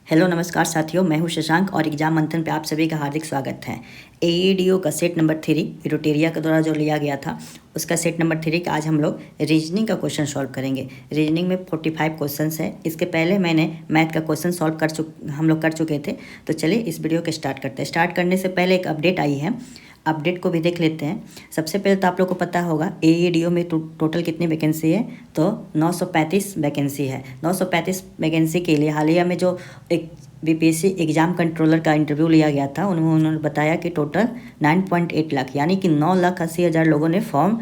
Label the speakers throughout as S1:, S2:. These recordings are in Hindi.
S1: हेलो नमस्कार साथियों, मैं हूं शशांक और एग्जाम मंथन पे आप सभी का हार्दिक स्वागत है। एईडीओ का सेट नंबर 3 इरोटेरिया के द्वारा जो लिया गया था उसका सेट नंबर 3 का आज हम लोग रीजनिंग का क्वेश्चन सॉल्व करेंगे। रीजनिंग में 45 क्वेश्चंस है। इसके पहले मैंने मैथ का क्वेश्चन सॉल्व हम लोग कर चुके थे। तो चलिए इस वीडियो को स्टार्ट करते हैं। स्टार्ट करने से पहले एक अपडेट आई है, अपडेट को भी देख लेते हैं। सबसे पहले तो आप लोग को पता होगा एईडीओ में टोटल कितनी वैकेंसी है, तो 935 वैकेंसी है। 935 वैकेंसी के लिए हालिया में जो एक बीपीएससी एग्ज़ाम कंट्रोलर का इंटरव्यू लिया गया था, उन्होंने बताया कि टोटल 9.8 लाख यानी कि 9,80,000 लोगों ने फॉर्म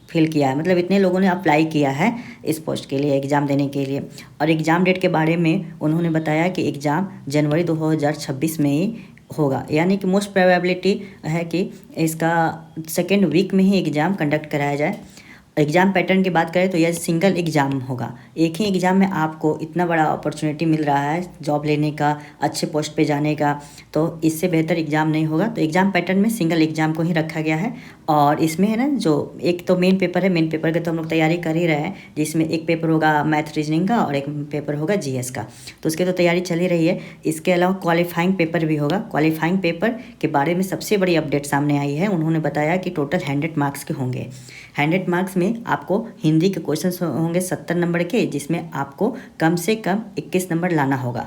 S1: फिल किया है। मतलब इतने लोगों ने अप्लाई किया है इस पोस्ट के लिए, एग्ज़ाम देने के लिए। और एग्ज़ाम डेट के बारे में उन्होंने बताया कि एग्ज़ाम जनवरी 2026 में ही होगा, यानी कि मोस्ट प्रोबेबिलिटी है कि इसका सेकेंड वीक में ही एग्ज़ाम कंडक्ट कराया जाए। एग्ज़ाम पैटर्न की बात करें तो यह सिंगल एग्ज़ाम होगा। एक ही एग्ज़ाम में आपको इतना बड़ा अपॉर्चुनिटी मिल रहा है जॉब लेने का, अच्छे पोस्ट पे जाने का, तो इससे बेहतर एग्ज़ाम नहीं होगा। तो एग्ज़ाम पैटर्न में सिंगल एग्ज़ाम को ही रखा गया है। और इसमें है ना, जो एक तो मेन पेपर है, मेन पेपर की तो हम लोग तैयारी कर ही रहे हैं, जिसमें एक पेपर होगा मैथ रीजनिंग का और एक पेपर होगा जीएस का। तो उसकी तो तैयारी चल ही रही है। इसके अलावा क्वालिफाइंग पेपर भी होगा। क्वालिफाइंग पेपर के बारे में सबसे बड़ी अपडेट सामने आई है। उन्होंने बताया कि टोटल 100 मार्क्स के होंगे। 100 मार्क्स में आपको हिंदी के क्वेश्चन होंगे 70 नंबर के, जिसमें आपको कम से कम 21 नंबर लाना होगा,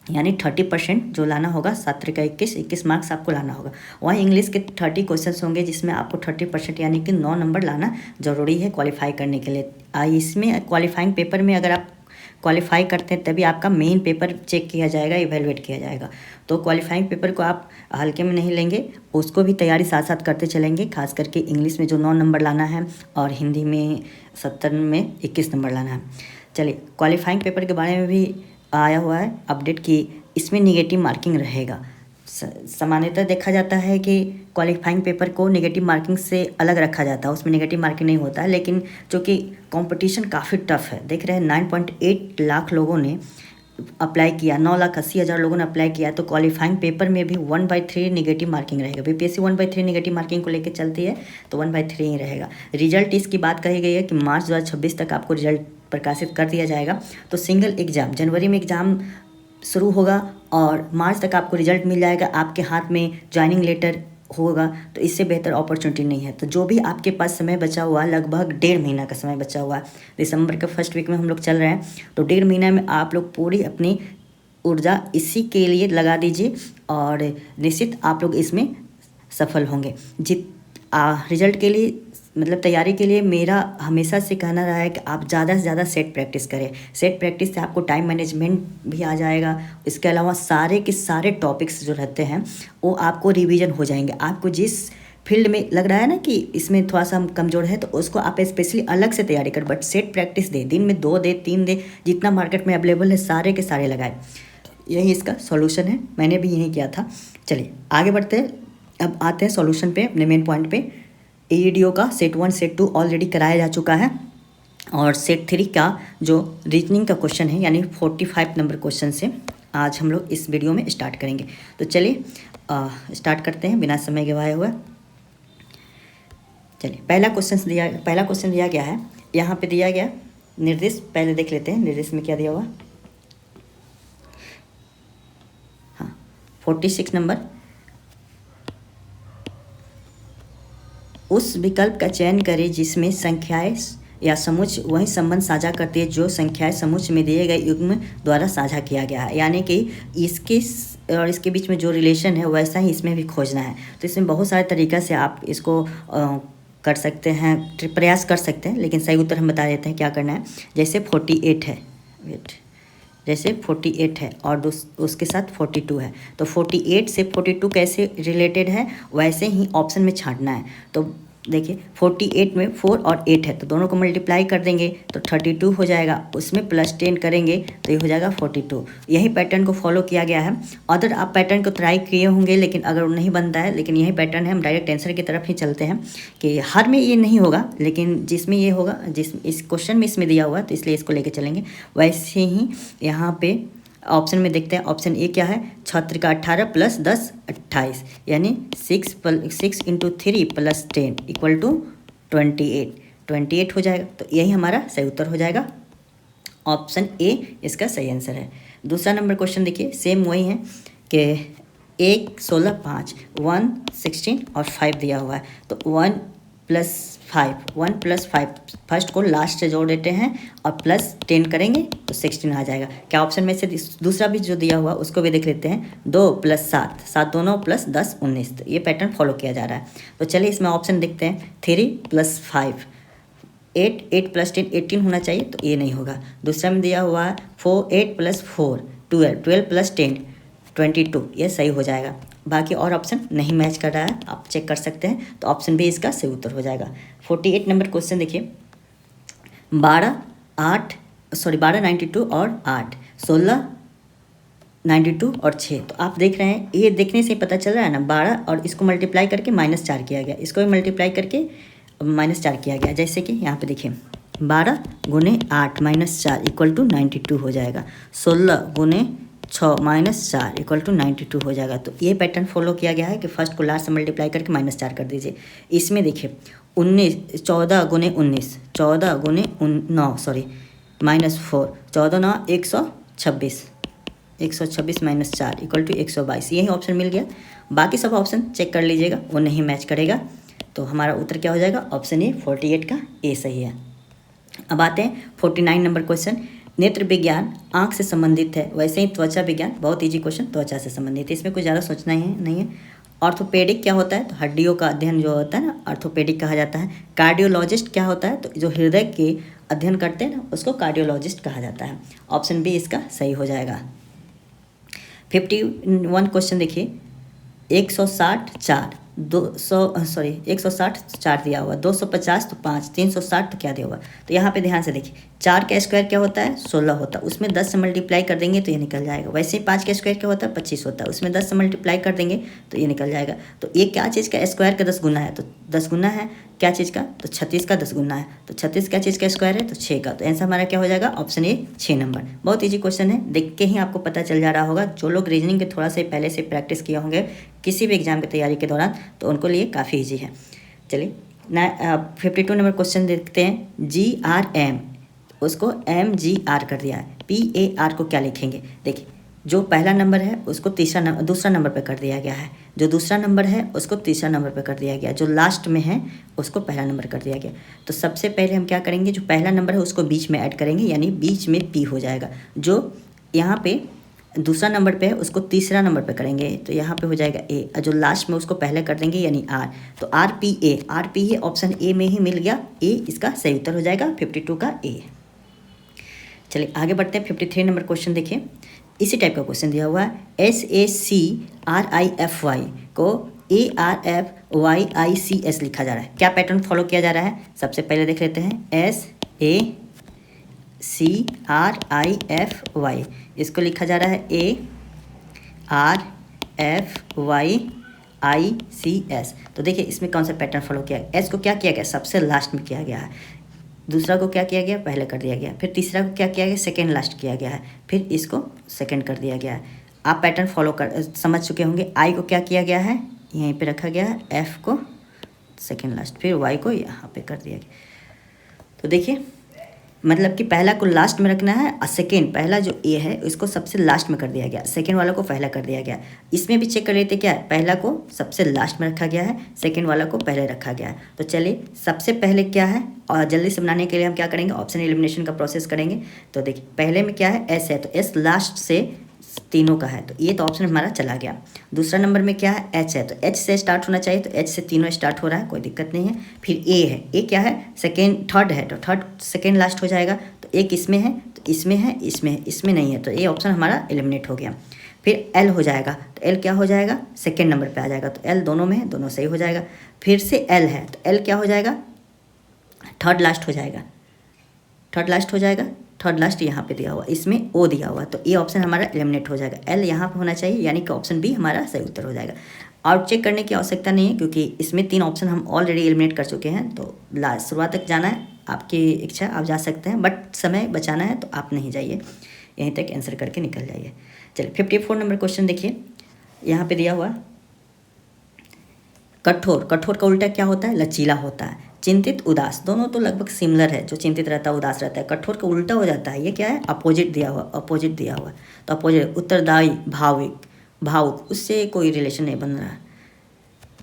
S1: यानी 30% जो लाना होगा। छात्र का 21 मार्क्स आपको लाना होगा। वहीं इंग्लिश के 30 क्वेश्चन होंगे, जिसमें आपको 30% यानी कि 9 नंबर लाना ज़रूरी है क्वालिफाई करने के लिए। इसमें क्वालिफाइंग पेपर में अगर आप क्वालिफाई करते हैं तभी आपका मेन पेपर चेक किया जाएगा, इवेलुएट किया जाएगा। तो क्वालिफाइंग पेपर को आप हल्के में नहीं लेंगे, उसको भी तैयारी साथ साथ करते चलेंगे। खास करके इंग्लिश में जो 9 नंबर लाना है और हिंदी में 70 में 21 नंबर लाना है। चलिए, क्वालिफाइंग पेपर के बारे में भी आया हुआ है अपडेट की इसमें निगेटिव मार्किंग रहेगा। सामान्यतः देखा जाता है कि क्वालिफाइंग पेपर को नेगेटिव मार्किंग से अलग रखा जाता है, उसमें नेगेटिव मार्किंग नहीं होता है। लेकिन चूँकि कंपटीशन काफ़ी टफ है, देख रहे हैं 9.8 लाख लोगों ने अप्लाई किया, 9,80,000 लोगों ने अप्लाई किया, तो क्वालिफाइंग पेपर में भी 1/3 नेगेटिव मार्किंग रहेगा। बीपीएससी 1/3 नेगेटिव मार्किंग को लेकर चलती है, तो 1/3 ही रहेगा। रिजल्ट इसकी बात कही गई है कि मार्च 2026 तक आपको रिजल्ट प्रकाशित कर दिया जाएगा। तो सिंगल एग्ज़ाम जनवरी में एग्ज़ाम शुरू होगा और मार्च तक आपको रिजल्ट मिल जाएगा, आपके हाथ में ज्वाइनिंग लेटर होगा। तो इससे बेहतर अपॉर्चुनिटी नहीं है। तो जो भी आपके पास समय बचा हुआ है, लगभग 1.5 महीना का समय बचा हुआ है, दिसंबर के फर्स्ट वीक में हम लोग चल रहे हैं, तो 1.5 महीना में आप लोग पूरी अपनी ऊर्जा इसी के लिए लगा दीजिए और निश्चित आप लोग इसमें सफल होंगे। रिजल्ट के लिए मतलब तैयारी के लिए मेरा हमेशा से कहना रहा है कि आप ज़्यादा से ज़्यादा सेट प्रैक्टिस करें। सेट प्रैक्टिस से आपको टाइम मैनेजमेंट भी आ जाएगा। इसके अलावा सारे के सारे टॉपिक्स जो रहते हैं वो आपको रिवीजन हो जाएंगे। आपको जिस फील्ड में लग रहा है ना कि इसमें थोड़ा सा हम कमज़ोर है, तो उसको आप स्पेशली अलग से तैयारी कर, बट सेट प्रैक्टिस दे, दिन में 2 दे 3 दे, जितना मार्केट में अवेलेबल है सारे के सारे लगाए। यही इसका सॉल्यूशन है, मैंने भी यही किया था। चलिए आगे बढ़ते हैं। अब आते हैं सॉल्यूशन पे, अपने मेन पॉइंट पे। एईडीओ का सेट 1 सेट 2 ऑलरेडी कराया जा चुका है और सेट 3 का जो रीजनिंग का क्वेश्चन है, यानी 45 नंबर क्वेश्चन से आज हम लोग इस वीडियो में स्टार्ट करेंगे। तो चलिए स्टार्ट करते हैं बिना समय गवाए हुए। चलिए पहला क्वेश्चन दिया गया है, यहाँ पे दिया गया निर्देश पहले देख लेते हैं। निर्देश में क्या दिया हुआ, हाँ 46 नंबर, उस विकल्प का चयन करें जिसमें संख्याएं या समुच्चय वही संबंध साझा करती है जो संख्याएं समुच्चय में दिए गए युग्म द्वारा साझा किया गया है। यानी कि इसके और इसके बीच में जो रिलेशन है वैसा ही इसमें भी खोजना है। तो इसमें बहुत सारे तरीक़ा से आप इसको कर सकते हैं, प्रयास कर सकते हैं, लेकिन सही उत्तर हम बता देते हैं क्या करना है। जैसे 48 है, जैसे 48 है और उसके साथ 42 है, तो 48 से 42 कैसे रिलेटेड है वैसे ही ऑप्शन में छांटना है। तो देखिए 48 में 4 और 8 है, तो दोनों को मल्टीप्लाई कर देंगे तो 32 हो जाएगा, उसमें +10 करेंगे तो ये हो जाएगा 42। यही पैटर्न को फॉलो किया गया है। अदर आप पैटर्न को ट्राई किए होंगे, लेकिन अगर नहीं बनता है, लेकिन यही पैटर्न है। हम डायरेक्ट आंसर की तरफ ही चलते हैं कि हर में ये नहीं होगा, लेकिन जिसमें ये होगा, जिस इस क्वेश्चन में इसमें दिया हुआ है, तो इसलिए इसको लेके चलेंगे। वैसे ही यहाँ पे ऑप्शन में देखते हैं। ऑप्शन ए क्या है, 6 का 18 + 10 28, यानी 6 × 3 + 10 = 28 हो जाएगा। तो यही हमारा सही उत्तर हो जाएगा। ऑप्शन ए इसका सही आंसर है। दूसरा नंबर क्वेश्चन देखिए, सेम वही है कि 1, 16, 5, 1, 16 और 5 दिया हुआ है। तो 1 + 5 फर्स्ट को लास्ट से जोड़ देते हैं और +10 करेंगे तो 16 आ जाएगा। क्या ऑप्शन में से दूसरा भी जो दिया हुआ उसको भी देख लेते हैं। 2 + 7, 7 दोनों +10 19। तो ये पैटर्न फॉलो किया जा रहा है। तो चलिए इसमें ऑप्शन देखते हैं। 3 + 5 8, 8 + 10 18 होना चाहिए, तो ये नहीं होगा। दूसरा में दिया हुआ है 8 + 4 12, 12 + 10 22, ये सही हो जाएगा। बाकी और ऑप्शन नहीं मैच कर रहा है, आप चेक कर सकते हैं। तो ऑप्शन भी इसका सही उत्तर हो जाएगा। 48 नंबर क्वेश्चन देखिए, 12 92 और 8, 16 92 और 6। तो आप देख रहे हैं, ये देखने से ही पता चल रहा है ना, 12 और इसको मल्टीप्लाई करके -4 किया गया, इसको भी मल्टीप्लाई करके -4 किया गया। जैसे कि यहाँ पे देखिए 12 × 8 -4 = 92 हो जाएगा। 16 × 6 -4 = 92 हो जाएगा। तो ये पैटर्न फॉलो किया गया है कि फर्स्ट को लास्ट से मल्टीप्लाई करके -4 कर दीजिए। इसमें देखिए 14 × 19 -4 14 9 126 -4 = 122, यही ऑप्शन मिल गया। बाकी सब ऑप्शन चेक कर लीजिएगा, वो नहीं मैच करेगा। तो हमारा उत्तर क्या हो जाएगा? ऑप्शन ए 48 का ए सही है। अब आते हैं 49 नंबर क्वेश्चन। नेत्र विज्ञान आँख से संबंधित है, वैसे ही त्वचा विज्ञान, बहुत इजी क्वेश्चन, त्वचा से संबंधित है, इसमें कुछ ज़्यादा सोचना ही नहीं है। ऑर्थोपेडिक क्या होता है? तो हड्डियों का अध्ययन जो होता है ना, ऑर्थोपेडिक कहा जाता है। कार्डियोलॉजिस्ट क्या होता है? तो जो हृदय के अध्ययन करते हैं ना, उसको कार्डियोलॉजिस्ट कहा जाता है। ऑप्शन बी इसका सही हो जाएगा। 51 क्वेश्चन देखिए, 160 4 दिया हुआ, 250 तो 5, 360 तो क्या दिया हुआ। तो यहाँ पे ध्यान से देखिए, 4 का स्क्वायर क्या होता है? 16 होता है, उसमें 10 से मल्टीप्लाई कर देंगे तो ये निकल जाएगा। वैसे ही 5 का स्क्वायर क्या होता है? 25 होता है, उसमें 10 से मल्टीप्लाई कर देंगे तो ये निकल जाएगा। तो ये क्या चीज़ का स्क्वायर का 10 गुना है? तो 10 गुना है क्या चीज़ का? तो 36 का 10 गुना है। तो 36 क्या चीज़ का स्क्वायर है? तो 6 का। तो आंसर हमारा क्या हो जाएगा? Option A 6 number. बहुत ईजी क्वेश्चन है, देख के ही आपको पता चल जा रहा होगा। जो लोग रीजनिंग के थोड़ा से पहले से प्रैक्टिस किए होंगे किसी भी एग्जाम की तैयारी के दौरान, तो उनको लिए काफ़ी ईजी है। चलिए 52 नंबर क्वेश्चन देखते हैं। GRM उसको MGR कर दिया है, PAR को क्या लिखेंगे? देखिए, जो पहला नंबर है उसको दूसरा नंबर पे कर दिया गया है, जो दूसरा नंबर है उसको तीसरा नंबर पे कर दिया गया, जो लास्ट में है उसको पहला नंबर कर दिया गया। तो सबसे पहले हम क्या करेंगे, जो पहला नंबर है उसको बीच में ऐड करेंगे, यानी बीच में P हो जाएगा। जो यहाँ पे दूसरा नंबर पे है उसको तीसरा नंबर पे करेंगे, तो यहाँ पे हो जाएगा A, और जो लास्ट में उसको पहले कर देंगे यानी R। तो RPA ऑप्शन ए में ही मिल गया, A इसका सही उत्तर हो जाएगा 52 का A। चलिए आगे बढ़ते हैं। 53 नंबर क्वेश्चन देखिए, इसी टाइप का क्वेश्चन दिया हुआ है। SACRIFY को ARFYICS लिखा जा रहा है, क्या पैटर्न फॉलो किया जा रहा है? सबसे पहले देख लेते हैं। SACRIFY, इसको लिखा जा रहा है ARFYICS। तो देखिए इसमें कौन सा पैटर्न फॉलो किया गया? S को क्या किया गया? सबसे लास्ट में किया गया है। दूसरा को क्या किया गया? पहले कर दिया गया। फिर तीसरा को क्या किया गया? सेकेंड लास्ट किया गया है। फिर इसको सेकेंड कर दिया गया है। आप पैटर्न फॉलो कर समझ चुके होंगे। I को क्या किया गया है? यहीं पे रखा गया है, F को सेकेंड लास्ट, फिर Y को यहाँ पे कर दिया गया। तो देखिए मतलब कि पहला को लास्ट में रखना है और सेकेंड, पहला जो A है उसको सबसे लास्ट में कर दिया गया, सेकेंड वाला को पहला कर दिया गया। इसमें भी चेक कर लेते क्या है, पहला को सबसे लास्ट में रखा गया है, सेकेंड वाला को पहले रखा गया है। तो चलिए सबसे पहले क्या है, और जल्दी से बनाने के लिए हम क्या करेंगे, ऑप्शन एलिमिनेशन का प्रोसेस करेंगे। तो देखिए पहले में क्या है? S है, तो S लास्ट से तीनों का है, तो ये तो ऑप्शन हमारा चला गया। दूसरा नंबर में क्या है? H है, तो H से स्टार्ट होना चाहिए, तो H से तीनों स्टार्ट हो रहा है, कोई दिक्कत नहीं है। फिर A है, A क्या है? थर्ड है, तो थर्ड सेकेंड लास्ट हो जाएगा। तो एक इसमें है, तो इसमें है, इसमें नहीं है, तो ये ऑप्शन हमारा एलिमिनेट हो गया। फिर L हो जाएगा, तो L क्या हो जाएगा? सेकेंड नंबर पर आ जाएगा, तो L दोनों में है, दोनों सही हो जाएगा। फिर से L है, तो L क्या हो जाएगा? थर्ड लास्ट हो जाएगा, थर्ड लास्ट यहाँ पे दिया हुआ, इसमें O दिया हुआ, तो ये ऑप्शन हमारा एलिमिनेट हो जाएगा। L यहाँ पे होना चाहिए, यानी कि ऑप्शन बी हमारा सही उत्तर हो जाएगा। और चेक करने की आवश्यकता नहीं है, क्योंकि इसमें 3 ऑप्शन हम ऑलरेडी एलिमिनेट कर चुके हैं। तो शुरुआत तक जाना है, आपकी इच्छा, आप जा सकते हैं, बट समय बचाना है तो आप नहीं जाइए, यहीं तक आंसर करके निकल जाइए। चलिए 54 नंबर क्वेश्चन देखिए, यहाँ पे दिया हुआ कठोर का उल्टा क्या होता है? लचीला होता है। चिंतित उदास, दोनों तो लगभग सिमिलर है। जो चिंतित रहता है उदास रहता है। कठोर का उल्टा हो जाता है, ये क्या है, अपोजिट दिया हुआ, अपोजिट दिया हुआ। तो अपोजिट उत्तरदायी, भाविक, भावुक, उससे कोई रिलेशन नहीं बन रहा है।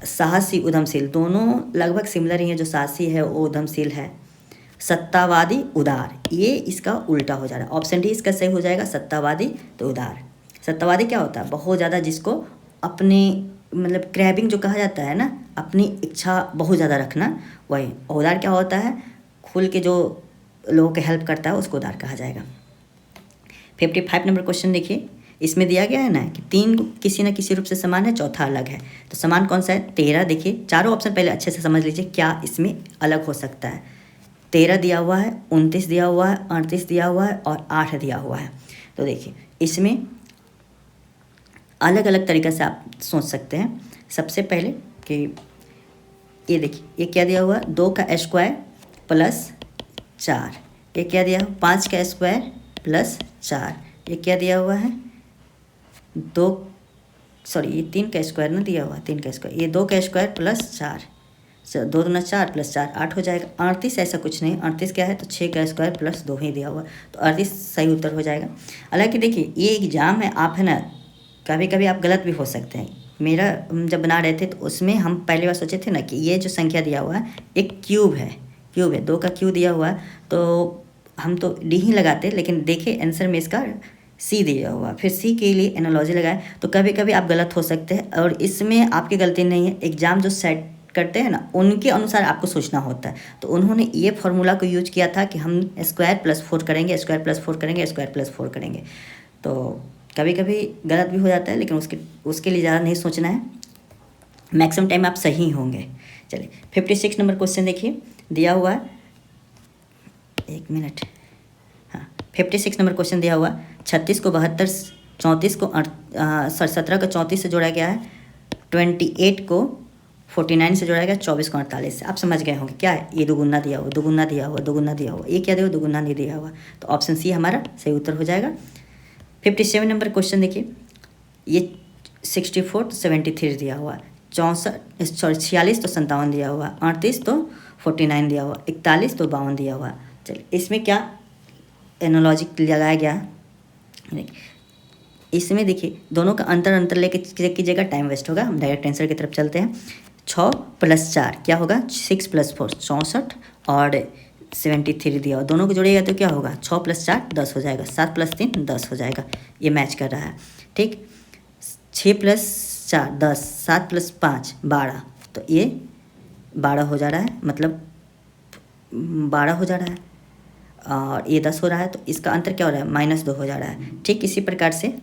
S1: साहसी, उद्यमशील, दोनों लगभग सिमिलर ही हैं। जो साहसी है वो उद्यमशील है। सत्तावादी, उदार, ये इसका उल्टा हो जा रहा है। ऑप्शन डी इसका सही हो जाएगा, सत्तावादी तो उदार। सत्तावादी क्या होता है, बहुत ज़्यादा जिसको अपने मतलब क्रैबिंग जो कहा जाता है ना, अपनी इच्छा बहुत ज़्यादा रखना, वही। उदार क्या होता है, खुल के जो लोगों के हेल्प करता है उसको उदार कहा जाएगा। 55 नंबर क्वेश्चन देखिए, इसमें दिया गया है ना कि 3 किसी न किसी रूप से समान है, चौथा अलग है। तो समान कौन सा है, 13। देखिए चारों ऑप्शन पहले अच्छे से समझ लीजिए क्या इसमें अलग हो सकता है। 13 दिया हुआ है, 29 दिया हुआ है, 38 दिया हुआ है और 8 दिया हुआ है। तो देखिए इसमें अलग अलग तरीक़े से आप सोच सकते हैं। सबसे पहले कि ये देखिए, ये क्या दिया हुआ है, 2 का स्क्वायर प्लस 4। ये क्या दिया हुआ, 5 का स्क्वायर प्लस 4। ये क्या दिया हुआ है, ये 3 का स्क्वायर ना दिया हुआ, 3 का स्क्वायर, ये 2 का स्क्वायर प्लस 4, 2 दूना 4 प्लस 4 8 हो जाएगा। 38 ऐसा कुछ नहीं, 38 क्या है, तो 6 का स्क्वायर प्लस 2 ही दिया हुआ, तो 38 सही उत्तर हो जाएगा। हालांकि देखिए ये एग्ज़ाम है, आप है ना कभी कभी आप गलत भी हो सकते हैं। मेरा जब बना रहे थे तो उसमें हम पहली बार सोचे थे ना कि ये जो संख्या दिया हुआ है एक क्यूब है, 2 का क्यूब दिया हुआ है, तो हम तो डी ही लगाते, लेकिन देखिए आंसर में इसका सी दिया हुआ, फिर सी के लिए एनालॉजी लगाए, तो कभी कभी आप गलत हो सकते हैं। और इसमें आपकी गलती नहीं है, एग्ज़ाम जो सेट करते हैं ना उनके अनुसार आपको सोचना होता है। तो उन्होंने ये फॉर्मूला को यूज किया था कि हम स्क्वायर प्लस 4 करेंगे, स्क्वायर प्लस 4 करेंगे, स्क्वायर प्लस 4 करेंगे। तो कभी कभी गलत भी हो जाता है, लेकिन उसके लिए ज़्यादा नहीं सोचना है, मैक्सिमम टाइम आप सही होंगे। चलिए 56 नंबर क्वेश्चन देखिए, दिया हुआ है, 1 मिनट, हाँ 56 नंबर क्वेश्चन दिया हुआ, 36 को 72, 34 को 17 को 34 से जोड़ा गया है, 28 को 49 से जोड़ा गया, 24 को 48 से। आप समझ गए होंगे क्या है, ये दोगुना दिया हुआ, दोगुना दिया हुआ, दोगुना दिया हुआ, ये क्या दिया हुआ, दोगुना नहीं दिया हुआ, तो ऑप्शन सी हमारा सही उत्तर हो जाएगा। 57 नंबर क्वेश्चन देखिए, ये 64 तो 73 दिया हुआ, 46 तो 57 दिया हुआ, 38 तो 49 दिया हुआ, 41 तो 52 दिया हुआ। चलिए इसमें क्या एनालॉजी लगाया गया, इसमें देखिए दोनों का अंतर लेके चेक कीजिएगा, टाइम वेस्ट होगा। हम डायरेक्ट आंसर की तरफ चलते हैं। 6 + 4 क्या होगा, 6 + 4 64 और 73 दिया हुआ, दोनों को जोड़िएगा तो क्या होगा, 6 + 4 10 हो जाएगा, 7 + 3 10 हो जाएगा, ये मैच कर रहा है। ठीक, 6 + 4 10, 7 + 5 12, तो ये 12 हो जा रहा है, मतलब 12 हो जा रहा है, और ये 10 हो रहा है, तो इसका अंतर क्या हो रहा है, -2 हो जा रहा है। ठीक इसी प्रकार से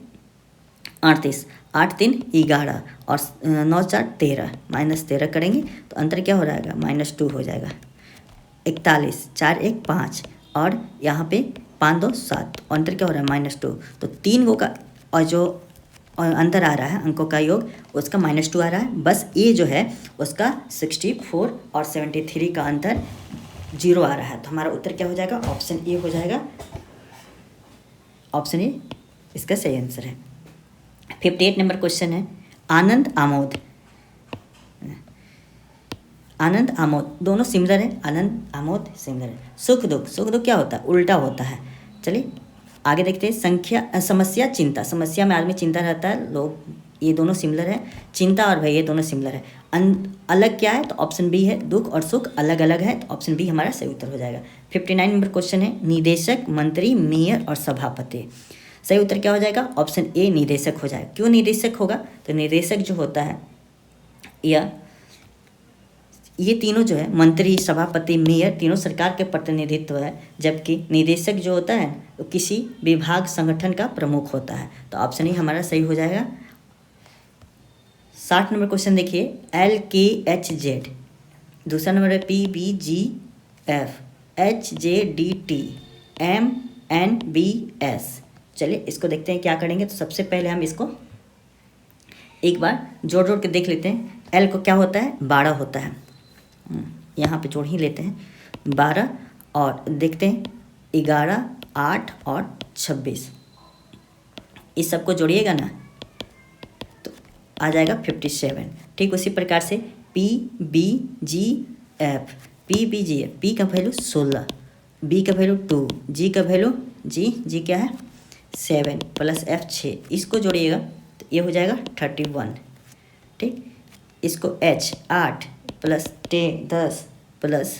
S1: 38, 8 3 11 और 9 4 13, -13 करेंगे तो अंतर क्या हो जाएगा, -2 हो जाएगा। 41, 4 1 5 और यहाँ पे 5 2 7, अंतर क्या हो रहा है, -2। तो 3 गो का और जो अंतर आ रहा है अंकों का योग, उसका -2 आ रहा है। बस ये जो है उसका 64 और 73 का अंतर 0 आ रहा है। तो हमारा उत्तर क्या हो जाएगा, ऑप्शन ए हो जाएगा, ऑप्शन ए इसका सही आंसर है। 58 नंबर क्वेश्चन है, आनंद आमोद, आनंद आमोद दोनों सिमिलर है, आनंद आमोद सिमिलर है। सुख दुख क्या होता है, उल्टा होता है। चलिए आगे देखते हैं। समस्या चिंता, समस्या में आदमी चिंता रहता है, लोग, ये दोनों सिमिलर है। चिंता और भय ये दोनों सिमिलर है। अलग क्या है, तो ऑप्शन बी है, दुख और सुख अलग अलग है, तो ऑप्शन बी हमारा सही उत्तर हो जाएगा। 59 नंबर क्वेश्चन है, निदेशक, मंत्री, मेयर और सभापति, सही उत्तर क्या हो जाएगा, ऑप्शन ए निदेशक हो जाएगा। क्यों निदेशक होगा, तो निदेशक जो होता है या ये तीनों जो है, मंत्री, सभापति, मेयर, तीनों सरकार के प्रतिनिधित्व है, जबकि निदेशक जो होता है वो किसी विभाग संगठन का प्रमुख होता है, तो ऑप्शन ए हमारा सही हो जाएगा। 60 नंबर क्वेश्चन देखिए, LKHZ, दूसरा नंबर है PBGF, HJDT, MNBS। चलिए इसको देखते हैं क्या करेंगे। तो सबसे पहले हम इसको एक बार जोड़ के देख लेते हैं। एल को क्या होता है, 12 होता है, यहाँ पे जोड़ ही लेते हैं 12, और देखते हैं 11, 8 और 26, इस सबको जोड़िएगा ना तो आ जाएगा 57। ठीक उसी प्रकार से PBGF, पी बी जी है, पी का वैल्यू 16, बी का वैल्यू 2, जी का वैल्यू जी क्या है 7 प्लस एफ 6, इसको जोड़िएगा तो ये हो जाएगा 31। ठीक, इसको H 8 plus 10 plus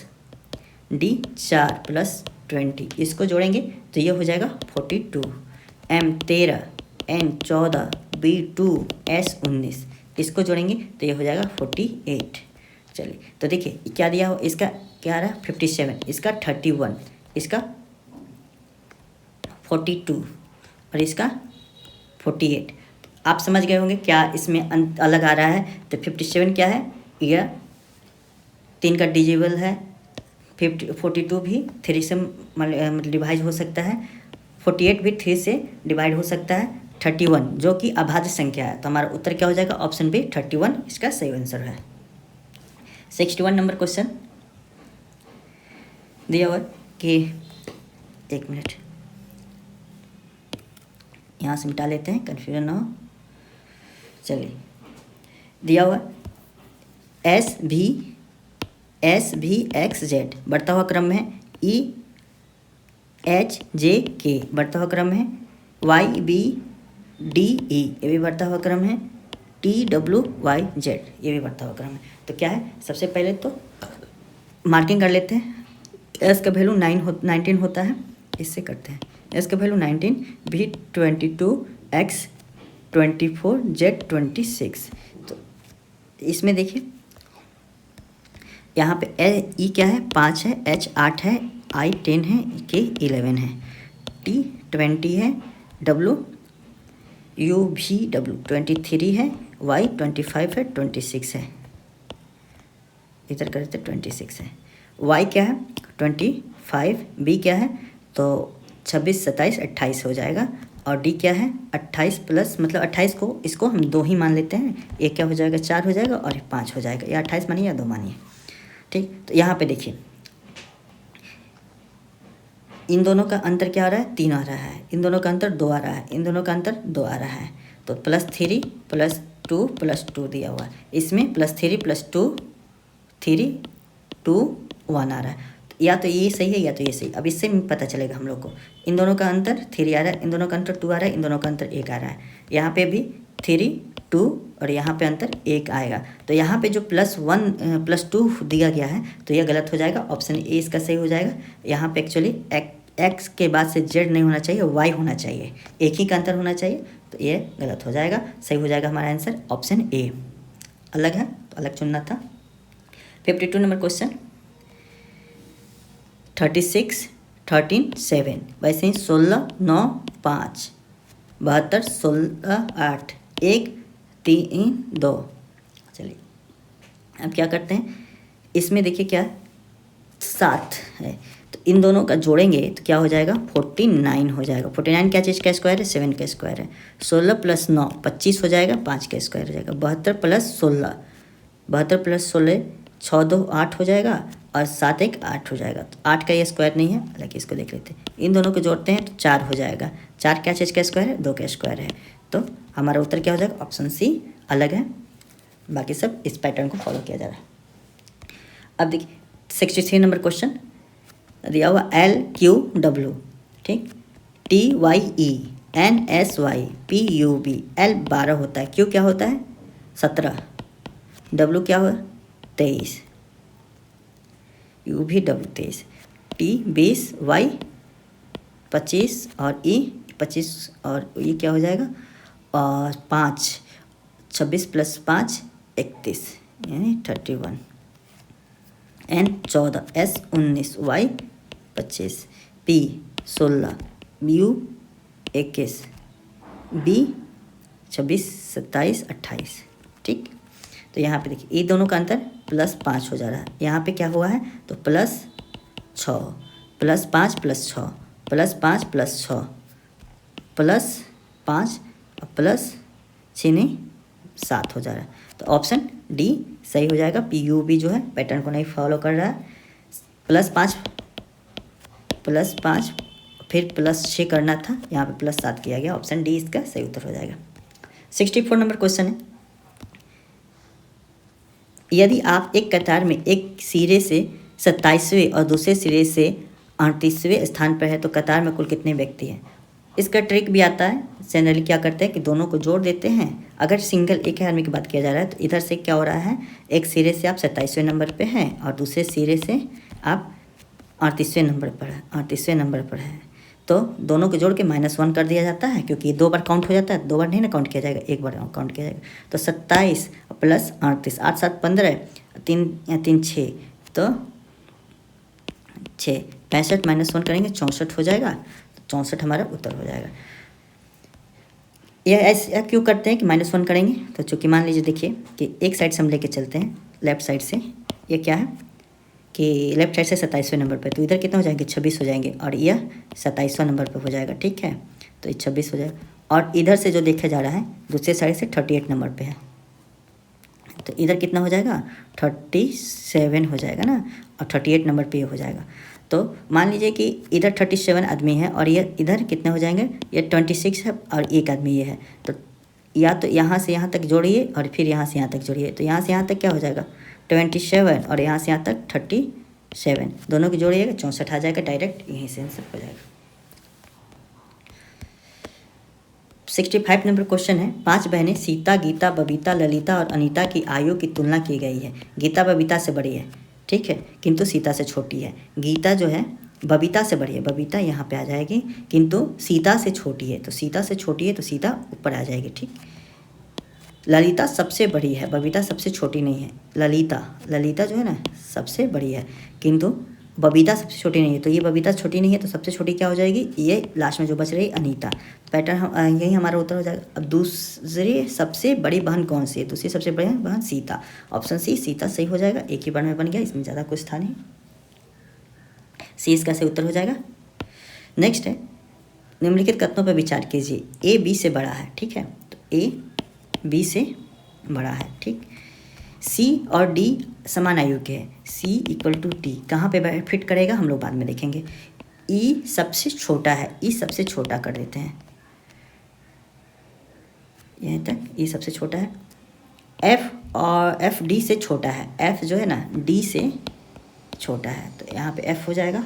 S1: D 4 plus 20, इसको जोड़ेंगे तो ये हो जाएगा 42, एम 13, एन 14, बी 2, एस 19, इसको जोड़ेंगे तो ये हो जाएगा 48। चलिए तो देखिए क्या दिया हो, इसका क्या आ रहा है 57, इसका 31, इसका 42 और इसका 48। आप समझ गए होंगे क्या इसमें अलग आ रहा है। तो 57 क्या है, यह 3 का डिजिबल है, 42 भी 3 से मतलब डिवाइड हो सकता है, 48 भी 3 से डिवाइड हो सकता है, 31 जो कि अभाज्य संख्या है। तो हमारा उत्तर क्या हो जाएगा, ऑप्शन बी 31 इसका सही आंसर है। 61 नंबर क्वेश्चन दिया हुआ कि 1 मिनट यहाँ से मिटा लेते हैं, कन्फ्यूजन ना हो। चलिए दिया हुआ एस भी एक्स जेड बढ़ता हुआ क्रम में है, ई एच जे के बढ़ता हुआ क्रम है, वाई बी डी ई ये भी बढ़ता हुआ क्रम है, टी डब्ल्यू वाई जेड ये भी बढ़ता हुआ क्रम है। तो क्या है, सबसे पहले तो मार्किंग कर लेते हैं। एस का वैल्यू 19 होता है, इससे करते हैं। एस का वैल्यू 19, बी 22, एक्स 24, जेड 26। तो इसमें देखिए यहाँ पे ई क्या है 5 है, एच 8 है, आई 10 है, के 11 है, टी 20 है, डब्ल्यू यू भी डब्ल्यू 23 है, वाई 25 है, 26 है, इधर करते 26 है, वाई क्या है 25, बी क्या है तो 26, 27, 28 हो जाएगा, और डी क्या है 28 प्लस मतलब 28 को इसको हम 2 ही मान लेते हैं, एक क्या हो जाएगा 4 हो जाएगा और 5 हो जाएगा, या 28 मानिए या 2 मानिए। ठीक, तो यहाँ पे देखिए इन दोनों का अंतर क्या आ रहा है 3 आ रहा है, इन दोनों का अंतर 2 आ रहा है, इन दोनों का अंतर 2 आ रहा है, तो +3 +2 +2 दिया हुआ है, इसमें +3 +2 3 2 1 आ रहा है, तो या तो ये सही है या तो ये सही। अब इससे पता चलेगा हम लोग को, इन दोनों का अंतर 3 आ रहा है, इन दोनों का अंतर 2 आ रहा है, इन दोनों का अंतर 1 आ रहा है, यहाँ पे भी 3 2 और यहाँ पे अंतर 1 आएगा। तो यहाँ पे जो +1 +2 दिया गया है तो यह गलत हो जाएगा, ऑप्शन ए इसका सही हो जाएगा। यहाँ पे एक्चुअली एक्स के बाद से जेड नहीं होना चाहिए, वाई होना चाहिए, एक ही का अंतर होना चाहिए, तो ये गलत हो जाएगा। सही हो जाएगा हमारा आंसर ऑप्शन ए, अलग है तो अलग चुनना था। 52 नंबर क्वेश्चन 36 13 7, वैसे ही 16 9 5 72 16 8 1 3 2। चलिए अब क्या करते हैं, इसमें देखिए क्या 7 है, तो इन दोनों का जोड़ेंगे तो क्या हो जाएगा 49 हो जाएगा। 49 क्या चीज़ का स्क्वायर है 7 का स्क्वायर है। 16 + 9 25 हो जाएगा, 5 का स्क्वायर हो जाएगा। 72 + 16 72 + 16 6 2 8 हो जाएगा और 7 1 8 हो जाएगा। तो 8 का ये स्क्वायर नहीं है, हालांकि इसको देख लेते हैं। इन दोनों को जोड़ते हैं तो 4 हो जाएगा। 4 क्या चीज़ का स्क्वायर है 2 का स्क्वायर है। तो हमारा उत्तर क्या हो जाएगा ऑप्शन सी अलग है, बाकी सब इस पैटर्न को फॉलो किया जा रहा है। अब देखिए 63 नंबर क्वेश्चन दिया हुआ LQW, ठीक, TYE NSY PUB, L 12 होता है, Q क्या होता है 17, W क्या हुआ 23, U भी W 23, T 20, Y 25 और E 25 और E क्या हो जाएगा और 5 26 + 5 31 यानी 31, N 14, S 19, Y 25, P 16, U 21, B 26 27 28। ठीक, तो यहाँ पे देखिए ये दोनों का अंतर +5 हो जा रहा है। यहाँ पे क्या हुआ है तो +6 +5 +6 +5 +6 +5 +6 7 हो जा रहा है। तो ऑप्शन डी सही हो जाएगा। PUB जो है पैटर्न को नहीं फॉलो कर रहा है। +5 फिर +6 करना था, यहाँ पे +7 किया गया। ऑप्शन डी इसका सही उत्तर हो जाएगा। 64 नंबर क्वेश्चन है, यदि आप एक कतार में एक सिरे से 27वें और दूसरे सिरे से 38वें स्थान पर है तो कतार में कुल कितने व्यक्ति हैं। इसका ट्रिक भी आता है। जनरली क्या करते हैं कि दोनों को जोड़ देते हैं। अगर सिंगल एक ही आदमी की बात किया जा रहा है तो इधर से क्या हो रहा है, एक सिरे से आप 27वें नंबर पे हैं और दूसरे सिरे से आप 38वें नंबर पर है तो दोनों को जोड़ के -1 कर दिया जाता है, क्योंकि 2 बार काउंट हो जाता है, 2 बार नहीं ना काउंट किया जाएगा, 1 बार काउंट किया जाएगा। तो 27 प्लस 38, 8 7 15, 3 6, तो 6, 65 -1 करेंगे 64 हो जाएगा। 64 हमारा उत्तर हो जाएगा। यह ऐसा क्यों करते हैं कि -1 करेंगे, तो चूँकि मान लीजिए देखिए कि एक साइड से हम लेके चलते हैं, लेफ्ट साइड से, ये क्या है कि लेफ्ट साइड से 27वें नंबर पे, तो इधर कितना हो जाएंगे 26 हो जाएंगे और यह 27वां नंबर पे हो जाएगा, ठीक है। तो ये 26 हो जाएगा और इधर से जो देखा जा रहा है दूसरे साइड से 38 नंबर पे है, तो इधर कितना हो जाएगा 37 हो जाएगा ना, और 38 नंबर पे ये हो जाएगा। तो मान लीजिए कि इधर 37 आदमी है और ये इधर कितने हो जाएंगे, ये 26 है और एक आदमी ये है, तो या तो यहाँ से यहाँ तक जोड़िए और फिर यहाँ से यहाँ तक जोड़िए, तो यहाँ से यहाँ तक क्या हो जाएगा 27 और यहाँ से यहाँ तक 37, दोनों की जोड़िएगा 64 आ जाएगा, डायरेक्ट यहीं से आंसर हो जाएगा। 65 नंबर क्वेश्चन है, 5 बहनें सीता, गीता, बबीता, ललिता और अनीता की आयु की तुलना की गई है। गीता बबीता से बड़ी है, ठीक है, किंतु सीता से छोटी है। गीता जो है बबीता से बड़ी है, बबीता यहाँ पे आ जाएगी, किंतु सीता से छोटी है, तो सीता से छोटी है तो सीता ऊपर आ जाएगी, ठीक। ललिता सबसे बड़ी है, बबीता सबसे छोटी नहीं है। ललिता जो है ना सबसे बड़ी है, किंतु बबीता सबसे छोटी नहीं है, तो ये बबीता छोटी नहीं है तो सबसे छोटी क्या हो जाएगी, ये लास्ट में जो बच रही अनीता। पैटर्न यही हमारा उत्तर हो जाएगा। अब दूसरी सबसे बड़ी बहन कौन सी है, दूसरी सबसे बड़ी बहन सीता, ऑप्शन सी सीता सही हो जाएगा, एक ही बार में बन गया, इसमें ज़्यादा कुछ था नहीं, सी इसका सही उत्तर हो जाएगा। नेक्स्ट है, निम्नलिखित कथनों पर विचार कीजिए। ए बी से बड़ा है, ठीक है, तो ए बी से बड़ा है, ठीक। सी और डी समान आयु के हैं, सी इक्वल टू डी कहाँ पे फिट करेगा हम लोग बाद में देखेंगे। ई सबसे छोटा है, ई सबसे छोटा कर देते हैं यहीं तक, ई सबसे छोटा है। एफ और एफ डी से छोटा है, एफ जो है ना डी से छोटा है, तो यहाँ पे एफ हो जाएगा।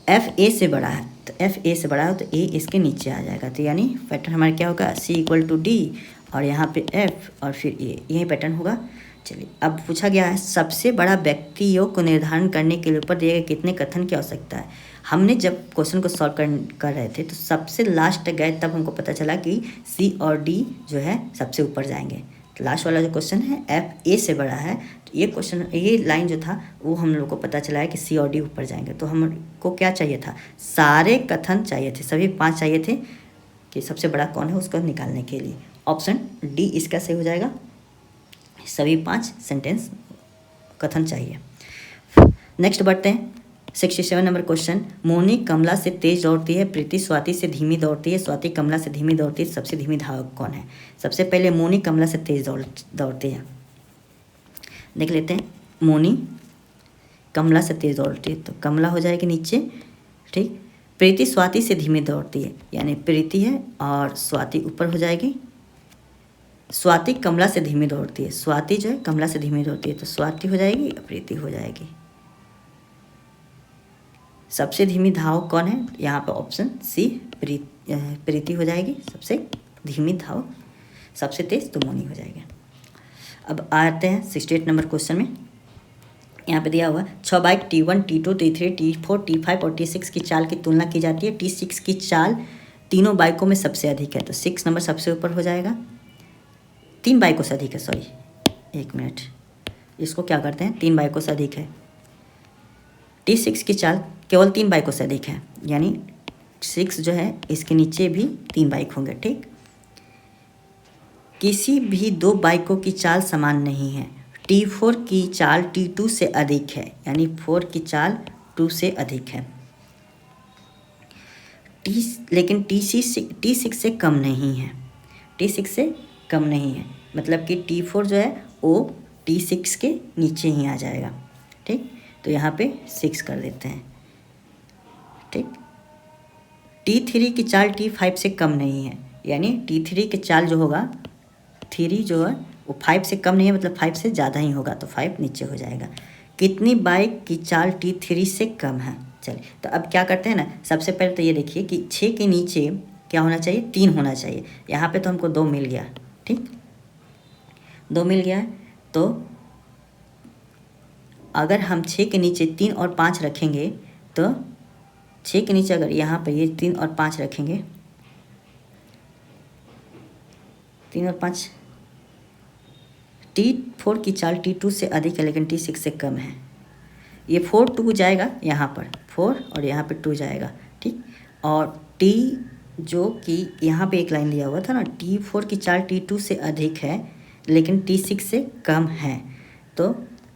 S1: एफ ए से बड़ा है, तो एफ ए से बड़ा है तो ए इसके नीचे आ जाएगा, तो यानी पैटर्न हमारा क्या होगा, सी इक्वल टू डी और यहाँ पे एफ और फिर ए, यही पैटर्न होगा। चलिए अब पूछा गया है सबसे बड़ा व्यक्तियों को निर्धारण करने के लिए ऊपर दिए गए कितने कथन की आवश्यकता है। हमने जब क्वेश्चन को सॉल्व कर रहे थे तो सबसे लास्ट गए, तब हमको पता चला कि सी और डी जो है सबसे ऊपर जाएंगे। तो लास्ट वाला जो क्वेश्चन है एफ ए से बड़ा है, तो ये क्वेश्चन ये लाइन जो था वो हम लोग को पता चला है कि सी और डी ऊपर जाएंगे। तो हमको क्या चाहिए था, सारे कथन चाहिए थे, सभी 5 चाहिए थे कि सबसे बड़ा कौन है उसको निकालने के लिए। ऑप्शन डी इसका सही हो जाएगा, सभी 5 सेंटेंस कथन चाहिए। नेक्स्ट बढ़ते हैं 67 नंबर क्वेश्चन, मोनी कमला से तेज दौड़ती है, प्रीति स्वाति से धीमी दौड़ती है, स्वाति कमला से धीमी दौड़ती है, सबसे धीमी धावक कौन है। सबसे पहले मोनी कमला से तेज दौड़ती है, देख लेते हैं। मोनी कमला से तेज दौड़ती है तो कमला हो जाएगी नीचे, ठीक। प्रीति स्वाति से धीमी दौड़ती है, यानी प्रीति है और स्वाति ऊपर हो जाएगी। स्वाति कमला से धीमी दौड़ती है, स्वाति जो है कमला से धीमी दौड़ती है तो स्वाति हो जाएगी, प्रीति हो जाएगी। सबसे धीमी धावक कौन है, यहाँ पे ऑप्शन सी प्रीति हो जाएगी सबसे धीमी धावक, सबसे तेज तो मोनी हो जाएगा। अब आते हैं 68 नंबर क्वेश्चन में। यहाँ पे दिया हुआ 6 bike T1, T2, T3, T4, T5 और T6 की चाल की तुलना की जाती है। T6 की चाल तीनों बाइकों में सबसे अधिक है, तो 6 नंबर सबसे ऊपर हो जाएगा। 3 बाइकों से अधिक है, सॉरी 1 मिनट, इसको क्या करते हैं, 3 बाइकों से अधिक है। T6 की चाल केवल 3 बाइकों से अधिक है, यानी 6 जो है इसके नीचे भी 3 बाइक होंगे, ठीक। किसी भी 2 बाइकों की चाल समान नहीं है। T4 की चाल T2 से अधिक है, यानी 4 की चाल 2 से अधिक है। लेकिन T6 से कम नहीं है, T6 से कम नहीं है, मतलब कि T4 जो है वो T6 के नीचे ही आ जाएगा, ठीक। तो यहाँ पे 6 कर देते हैं, ठीक। T3 की चाल T5 से कम नहीं है, यानी T3 की चाल जो होगा 3 जो है वो 5 से कम नहीं है, मतलब 5 से ज़्यादा ही होगा, तो 5 नीचे हो जाएगा। कितनी बाइक की चाल T3 से कम है। चलिए तो अब क्या करते हैं ना, सबसे पहले तो ये देखिए कि 6 के नीचे क्या होना चाहिए, 3 होना चाहिए। यहाँ पे तो हमको 2 मिल गया, ठीक, 2 मिल गया है। तो अगर हम 6 के नीचे 3 और 5 रखेंगे तो 6 के नीचे अगर यहाँ पर ये 3 और 5 रखेंगे, 3 और 5, T4 की चाल T2 से अधिक है लेकिन T6 से कम है। ये 4 2 जाएगा यहाँ पर, 4 और यहाँ पे 2 जाएगा, ठीक। और T जो कि यहाँ पे एक लाइन दिया हुआ था ना, T4 की चाल T2 से अधिक है लेकिन T6 से कम है, तो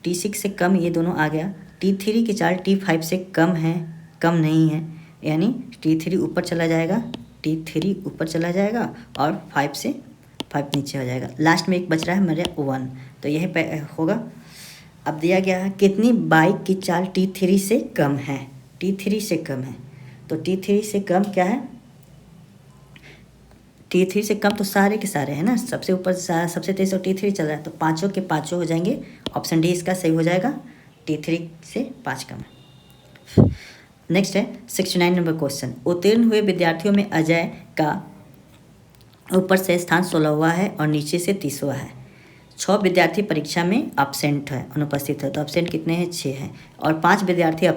S1: T6 से कम ये दोनों आ गया। T3 की चाल T5 से कम है, कम नहीं है, यानी T3 ऊपर चला जाएगा, T3 ऊपर चला जाएगा और 5 नीचे हो जाएगा। लास्ट में एक बच रहा है मेरे 1, तो यही होगा। अब दिया गया है कितनी बाइक की चाल T3 से कम है, T3 से कम है, तो T3 से कम क्या है, T3 से कम तो सारे के सारे हैं ना, सबसे ऊपर सबसे तेज तो T3 चल रहा है, तो पाँचों के पाँचों हो जाएंगे। ऑप्शन डी इसका सही हो जाएगा, T3 से 5 कम है। नेक्स्ट है 69 नंबर क्वेश्चन। उत्तीर्ण हुए विद्यार्थियों में अजय का ऊपर से स्थान 16वां है और नीचे से 30वां है। 6 विद्यार्थी परीक्षा में अपसेंट है, अनुपस्थित है, तो अपसेंट कितने हैं, 6 हैं। और 5 विद्यार्थी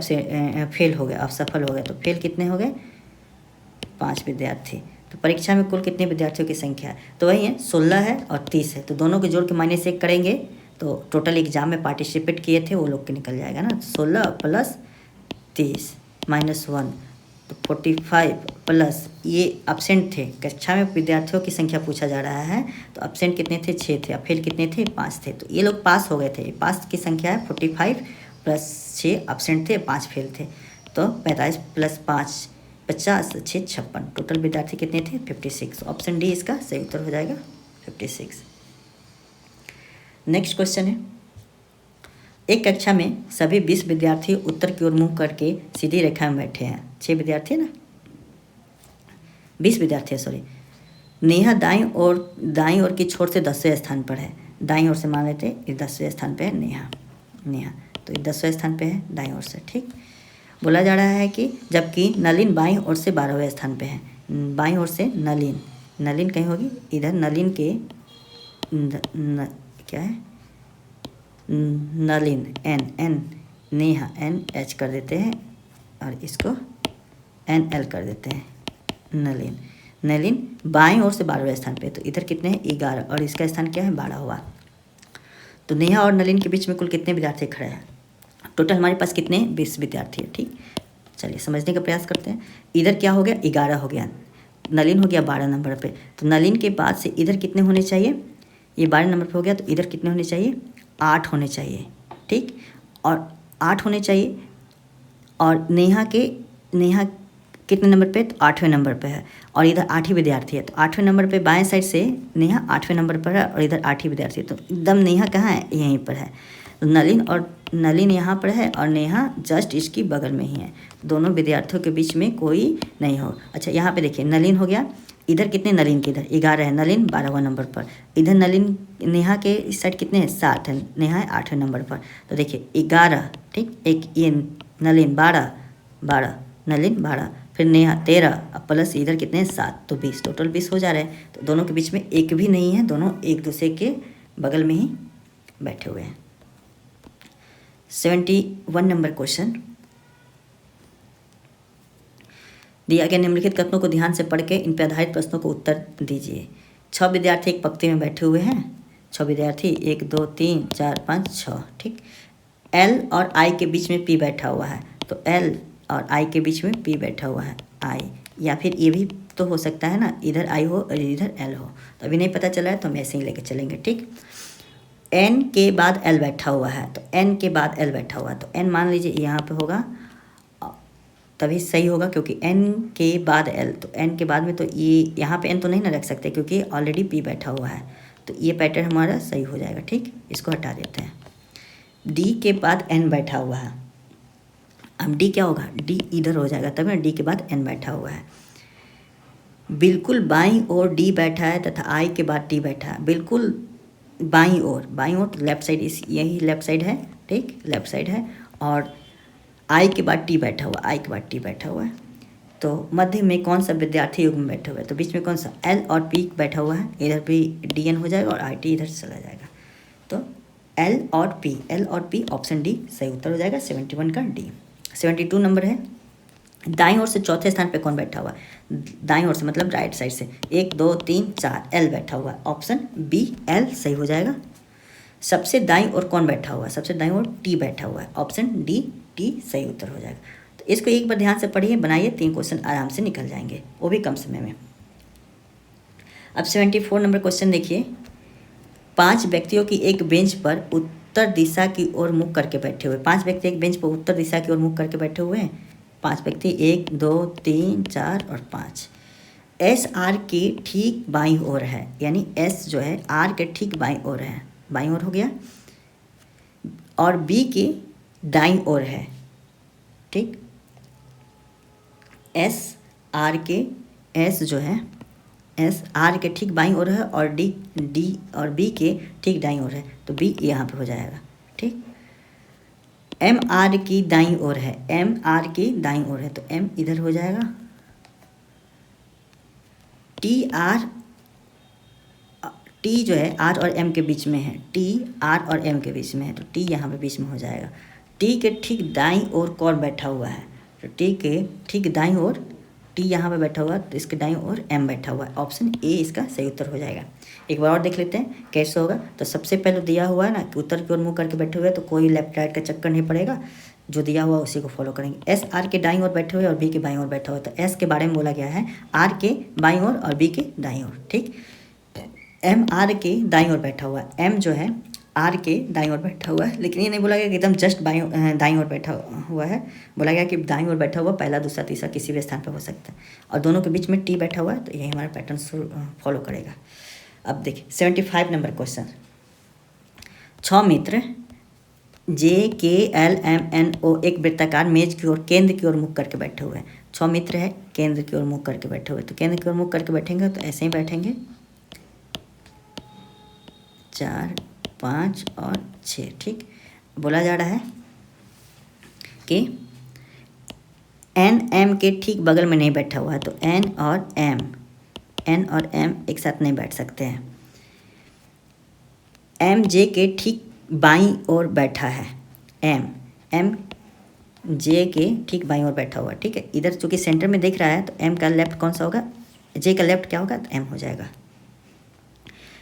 S1: फेल हो गए, असफल हो गए, तो फेल कितने हो गए, 5 विद्यार्थी। तो परीक्षा में कुल कितने विद्यार्थियों की संख्या है, तो वही है 16 है और 30 है, तो दोनों के जोड़ के -1 करेंगे तो टोटल एग्जाम में पार्टिसिपेट किए थे वो लोग के निकल जाएगा ना। 16 + 30 -1 तो 45 प्लस ये अपसेंट थे। कक्षा में विद्यार्थियों की संख्या पूछा जा रहा है, तो अपसेंट कितने थे, 6 थे, और फेल कितने थे, 5 थे, तो ये लोग पास हो गए थे। पास की संख्या है 45 + 6 अपसेंट थे, 5 फेल थे, तो 45 + 5 50, 6 56, टोटल विद्यार्थी कितने थे, 56। ऑप्शन डी इसका सही उत्तर हो जाएगा, 56। नेक्स्ट क्वेश्चन है, एक कक्षा में सभी 20 विद्यार्थी उत्तर की ओर मुंह करके सीधी रेखा में बैठे हैं। 6 विद्यार्थी है ना, 20 विद्यार्थी है, सॉरी। नेहा दाईं ओर की छोर से 10वें स्थान पर है। दाईं ओर से मान लेते हैं, 10वें स्थान पे है नेहा, तो 10वें स्थान पे है दाईं ओर से, ठीक। बोला जा रहा है कि जबकि नलिन बाईं ओर से 12वें स्थान पे है। बाईं ओर से नलिन कहीं होगी, इधर नलिन के क्या है, नलिन एन नेहा NH कर देते हैं और इसको NL कर देते हैं। नलिन बाईं ओर से 12वें स्थान पे, तो इधर कितने हैं, 11, और इसका स्थान क्या है, 12 हुआ। तो नेहा और नलिन के बीच में कुल कितने विद्यार्थी खड़े हैं, टोटल हमारे पास कितने, 20 विद्यार्थी है, ठीक। चलिए समझने का प्रयास करते हैं। इधर क्या हो गया, 11 हो गया, नलिन हो गया 12 नंबर पे, तो नलिन के बाद से इधर कितने होने चाहिए, ये 12 नंबर पे हो गया, तो इधर कितने होने चाहिए, 8 होने चाहिए, ठीक। और 8 होने चाहिए, और नेहा कितने नंबर पे, तो 8वें नंबर पे है, और इधर 8 ही विद्यार्थी है, तो 8वें नंबर पे बाएं साइड से नेहा 8वें नंबर पर है, और इधर 8 ही विद्यार्थी है, तो एकदम नेहा कहाँ है, यहीं पर है। तो नलिन यहाँ पर है और नेहा जस्ट इसकी बगल में ही है, दोनों विद्यार्थियों के बीच में कोई नहीं हो। अच्छा यहाँ पे देखिए, नलिन हो गया, इधर कितने नलिन के, इधर 11 है, नलिन 12वां नंबर पर, इधर नलिन नेहा के इस साइड कितने हैं, 7 है, नेहा है 8वें नंबर पर, तो देखिए 11, ठीक, एक ये नलिन 12 नलिन 12, फिर नेहा 13, अब प्लस इधर कितने हैं, 7, तो 20, टोटल 20 हो जा रहे हैं। तो दोनों के बीच में एक भी नहीं है, दोनों एक दूसरे के बगल में ही बैठे हुए हैं। 71 नंबर क्वेश्चन, दिया गया निम्नलिखित कथनों को ध्यान से पढ़ के इन पर आधारित प्रश्नों को उत्तर दीजिए। 6 विद्यार्थी एक पंक्ति में बैठे हुए हैं, 6 विद्यार्थी 1 2 3 4 5 6, ठीक। L और I के बीच में P बैठा हुआ है, तो L और I के बीच में P बैठा हुआ है, I, या फिर ये भी तो हो सकता है ना, इधर I हो और इधर L हो, तो अभी नहीं पता चला है, तो हम ऐसे ही लेके चलेंगे, ठीक। N के बाद L बैठा हुआ है, तो N के बाद L बैठा हुआ है, तो N मान लीजिए यहाँ पे होगा, तभी सही होगा, क्योंकि N के बाद L, तो N के बाद में तो ये यहाँ पे N तो नहीं ना रख सकते, क्योंकि ऑलरेडी P बैठा हुआ है, तो ये पैटर्न हमारा सही हो जाएगा, ठीक। इसको हटा देते हैं। D के बाद N बैठा हुआ है, अब D क्या होगा, D इधर हो जाएगा, तब ना D के बाद N बैठा हुआ है। बिल्कुल बाईं ओर D बैठा है तथा I के बाद T बैठा है, बिल्कुल बाईं ओर तो लेफ्ट साइड, यही लेफ्ट साइड है, ठीक, लेफ्ट साइड है। और आई के बाद टी बैठा हुआ, आई के बाद टी बैठा हुआ है। तो मध्य में कौन सा विद्यार्थी युग में बैठा हुआ है, तो बीच में कौन सा एल और पी बैठा हुआ है, इधर भी डी एन हो जाएगा और आई टी इधर चला जाएगा। तो एल और पी, एल और पी, ऑप्शन डी सही उत्तर हो जाएगा 71 का डी। 72 नंबर है, दाईं ओर से चौथे स्थान पे कौन बैठा हुआ है, दाईं ओर से मतलब राइट साइड से 1 2 3 4 एल बैठा हुआ है, ऑप्शन बी एल सही हो जाएगा। सबसे दाईं ओर कौन बैठा हुआ है, सबसे दाईं ओर टी बैठा हुआ है, ऑप्शन डी टी सही उत्तर हो जाएगा। तो इसको एक बार ध्यान से पढ़िए, बनाइए, 3 क्वेश्चन आराम से निकल जाएंगे, वो भी कम समय में। अब 74 नंबर क्वेश्चन देखिए, 5 व्यक्तियों की एक बेंच पर उत्तर दिशा की ओर मुख करके बैठे हुए, 5 व्यक्ति एक बेंच पर उत्तर दिशा की ओर मुख करके बैठे हुए हैं। 5 व्यक्ति 1 2 3 4 और 5। एस आर की ठीक बाईं ओर है, यानी एस जो है आर के ठीक बाईं ओर है, बाईं ओर हो गया, और बी की दाईं ओर है, ठीक। एस आर के, एस जो है एस आर के ठीक बाईं ओर है और डी डी और बी के ठीक दाईं ओर है, तो बी यहाँ पे हो जाएगा, ठीक। एम आर की दाईं ओर है, एम आर की दाईं ओर है, तो एम इधर हो जाएगा। टी आर, टी जो है आर और एम के बीच में है, टी आर और एम के बीच में है, तो टी यहाँ पे बीच में हो जाएगा। टी के ठीक दाईं ओर कौन बैठा हुआ है, तो टी के ठीक दाईं ओर, टी यहाँ पे बैठा हुआ है, तो इसके दाईं ओर एम बैठा हुआ है, ऑप्शन ए इसका सही उत्तर हो जाएगा। एक बार और देख लेते हैं कैसे होगा। तो सबसे पहले दिया हुआ है ना कि उत्तर की ओर मुँह करके बैठे हुए हैं, तो कोई लेफ्ट राइट का चक्कर नहीं पड़ेगा, जो दिया हुआ उसी को फॉलो करेंगे। एस आर के दाईं ओर बैठे हुए और बी के बाईं ओर बैठा हुआ है, तो एस के बारे में बोला गया है आर के बाईं ओर और बी के दाईं ओर, ठीक। एम आर के दाईं ओर बैठा हुआ है, एम जो है आर के दाईं ओर बैठा हुआ है, लेकिन ये नहीं बोला गया कि एकदम जस्ट दाईं ओर बैठा हुआ है, बोला गया कि दाईं ओर बैठा हुआ पहला दूसरा तीसरा किसी भी स्थान पर हो सकता है, और दोनों के बीच में टी बैठा हुआ है, तो यही हमारा पैटर्न फॉलो करेगा। अब देखिए 75 नंबर क्वेश्चन, 6 मित्र जे के एल एम एन ओ एक वृत्ताकार मेज की ओर केंद्र की ओर मुख करके बैठे हुए हैं। 6 मित्र है, केंद्र की ओर मुख करके बैठे हुए, तो केंद्र की ओर मुख करके बैठेंगे तो ऐसे ही बैठेंगे, 4 5 और 6, ठीक। बोला जा रहा है कि एन एम के ठीक बगल में नहीं बैठा हुआ है, तो एन और एम एक साथ नहीं बैठ सकते हैं। एम जे के ठीक बाईं ओर बैठा है, एम जे के ठीक बाईं ओर बैठा हुआ, ठीक है। इधर चूंकि सेंटर में दिख रहा है, तो एम का लेफ्ट कौन सा होगा, जे का लेफ्ट क्या होगा, तो एम हो जाएगा।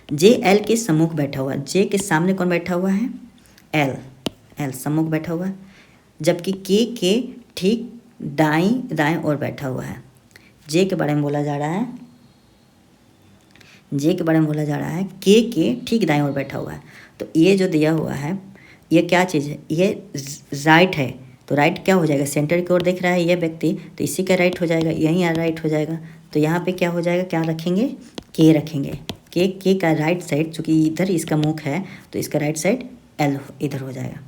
S1: जे एल के सम्मुख बैठा हुआ, जे के सामने कौन बैठा हुआ है, एल सम्मुख बैठा हुआ है, जबकि के ठीक दाएं ओर बैठा हुआ है। जे के बारे में बोला जा रहा है, जे के बारे में बोला जा रहा है के ठीक दाएं ओर बैठा हुआ है, तो ये जो दिया हुआ है ये क्या चीज़ है, ये राइट है, तो राइट क्या हो जाएगा, सेंटर की ओर देख रहा है ये व्यक्ति, तो इसी का राइट हो जाएगा, यहीं राइट हो जाएगा, तो यहाँ पे क्या हो जाएगा, क्या रखेंगे, के रखेंगे, के का राइट साइड, चूँकि इधर इसका मुख है तो इसका राइट साइड एल इधर हो जाएगा।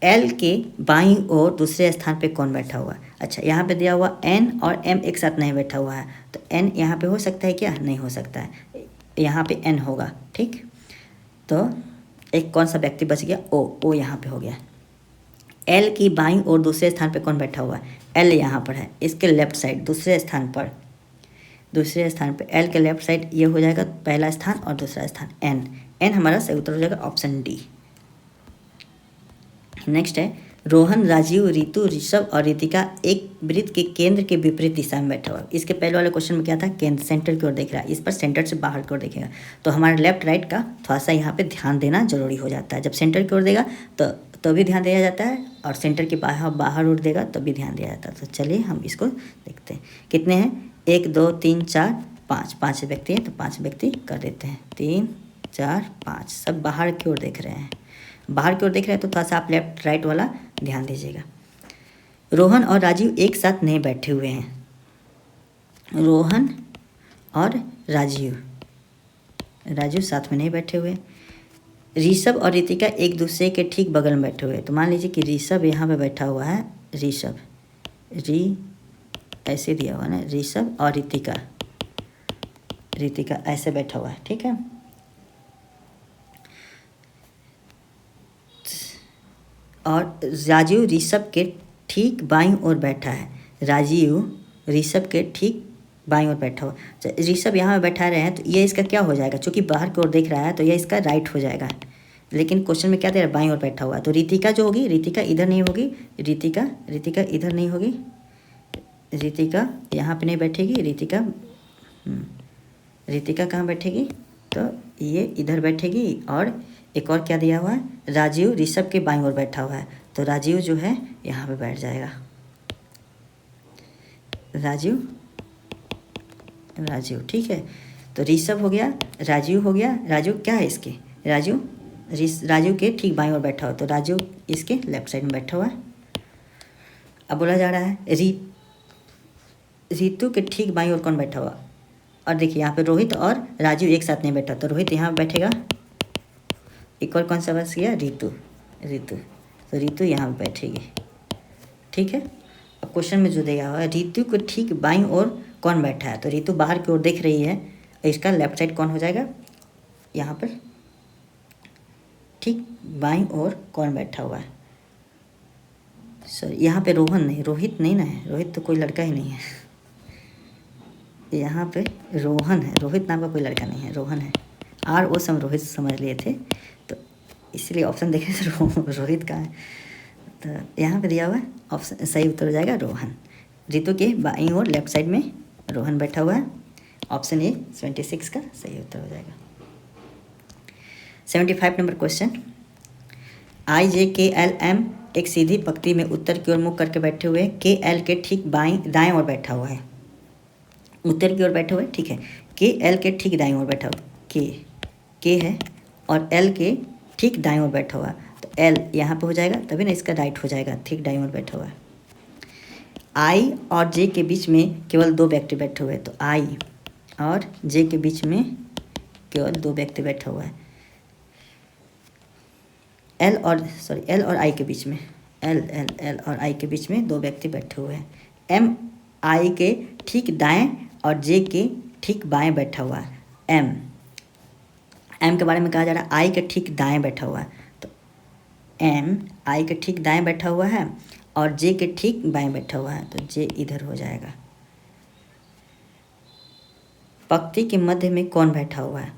S1: एल के बाईं ओर दूसरे स्थान पे कौन बैठा हुआ है, अच्छा यहाँ पे दिया हुआ एन और एम एक साथ नहीं बैठा हुआ है, तो एन यहाँ पे हो सकता है क्या, नहीं हो सकता है, यहाँ पे एन होगा, ठीक। तो एक कौन सा व्यक्ति बच गया, ओ यहाँ पे हो गया। एल की बाईं ओर दूसरे स्थान पे कौन बैठा हुआ है, एल यहाँ पर है, इसके लेफ्ट साइड दूसरे स्थान पे एल के लेफ्ट साइड ये हो जाएगा पहला स्थान और दूसरा स्थान एन हमारा सही उत्तर हो जाएगा ऑप्शन डी। नेक्स्ट है रोहन, राजीव, रितु, ऋषभ और रितिका एक वृत्त के केंद्र के विपरीत दिशा में बैठा हुआ। इसके पहले वाले क्वेश्चन में क्या था, केंद्र सेंटर की ओर देख रहा है, इस पर सेंटर से बाहर की ओर देखेगा, तो हमारे लेफ्ट राइट का थोड़ा सा यहाँ पे ध्यान देना जरूरी हो जाता है। जब सेंटर की ओर देगा तो भी ध्यान दिया जाता है, और सेंटर के बाहर ओर देगा तो भी ध्यान दिया जाता है। तो चलिए हम इसको देखते हैं, कितने हैं, 1 2 3 4 5 व्यक्ति हैं, तो 5 व्यक्ति कर देते हैं, 3 4 5, सब बाहर की ओर देख रहे हैं, बाहर की ओर देख रहे हैं, तो थोड़ा सा आप लेफ्ट राइट वाला ध्यान दीजिएगा। रोहन और राजीव एक साथ नहीं बैठे हुए हैं, रोहन और राजीव साथ में नहीं बैठे हुए। ऋषभ और रितिका एक दूसरे के ठीक बगल में बैठे हुए, तो मान लीजिए कि ऋषभ यहाँ पे बैठा हुआ है, ऋषभ ऐसे दिया हुआ ना, ऋषभ और रितिका ऐसे बैठा हुआ है, ठीक है। और राजीव ऋषभ के ठीक बाईं ओर बैठा है। राजीव ऋषभ के ठीक बाईं ओर बैठा हुआ। ऋषभ यहाँ पे बैठा रहे हैं तो ये इसका क्या हो जाएगा, चूँकि बाहर की ओर देख रहा है तो ये इसका राइट हो जाएगा। लेकिन क्वेश्चन में क्या दे रहा है, बाईं ओर बैठा हुआ है। तो रितिका जो होगी, रितिका इधर नहीं होगी, रितिका इधर नहीं होगी, रितिका यहाँ पे नहीं बैठेगी। रितिका कहाँ बैठेगी, तो ये इधर बैठेगी। और एक और क्या दिया हुआ है, राजीव ऋषभ के बाईं ओर बैठा हुआ है, तो राजीव जो है यहाँ पे बैठ जाएगा। राजीव ठीक है। तो ऋषभ हो गया, राजीव हो गया। राजीव क्या है इसके, राजीव के ठीक बाईं ओर बैठा हुआ, तो राजीव इसके लेफ्ट साइड में बैठा हुआ है। अब बोला जा रहा है रितु के ठीक बाईं ओर कौन बैठा हुआ, और देखिए यहाँ पे रोहित और राजीव एक साथ नहीं बैठा, तो रोहित यहाँ बैठेगा। एक और कौन सा बस गया, रितु, तो रितु यहाँ पे बैठेगी। ठीक है। अब क्वेश्चन में जो दिया हुआ है, रितु को ठीक बाईं ओर कौन बैठा है, तो रितु बाहर की ओर देख रही है, इसका लेफ्ट साइड कौन हो जाएगा, यहाँ पर ठीक बाईं ओर कौन बैठा हुआ है। सॉरी, यहाँ पे रोहन नहीं, रोहित नहीं ना है, रोहित तो कोई लड़का ही नहीं है। यहाँ पे रोहन है, रोहित नाम का कोई लड़का नहीं है, रोहन है। आर ओ सम रोहित समझ लिए थे, तो इसलिए ऑप्शन देखें तो रोहित का है, तो यहाँ पे दिया हुआ है ऑप्शन, सही उत्तर हो जाएगा रोहन। रितु के बाईं ओर लेफ्ट साइड में रोहन बैठा हुआ है। ऑप्शन ए 26 का सही उत्तर हो जाएगा। 75 नंबर क्वेश्चन, IJKLM एक सीधी पंक्ति में उत्तर की ओर मुख करके बैठे हुए KL के ठीक दाएं ओर बैठा हुआ है। उत्तर की ओर बैठे हुए, ठीक है। KL के ठीक दाएं ओर बैठा हुआ, के है, और L के ठीक दाएं ओर बैठा हुआ, तो L यहाँ पे हो जाएगा, तभी ना इसका राइट हो जाएगा, ठीक दाएं ओर बैठा हुआ है। I और J के बीच में केवल दो व्यक्ति बैठे हुए, तो I और J के बीच में केवल दो व्यक्ति बैठा हुआ है। L और I के बीच में, L और I के बीच में दो व्यक्ति बैठे हुए हैं। M I के ठीक दाएं और J के ठीक बाएं बैठा हुआ है। M के बारे में कहा जा रहा है I के ठीक दाएं बैठा हुआ है, तो M I के ठीक दाएं बैठा हुआ है और J के ठीक बाएं बैठा हुआ है, तो J इधर हो जाएगा। पंक्ति के मध्य में कौन बैठा हुआ है,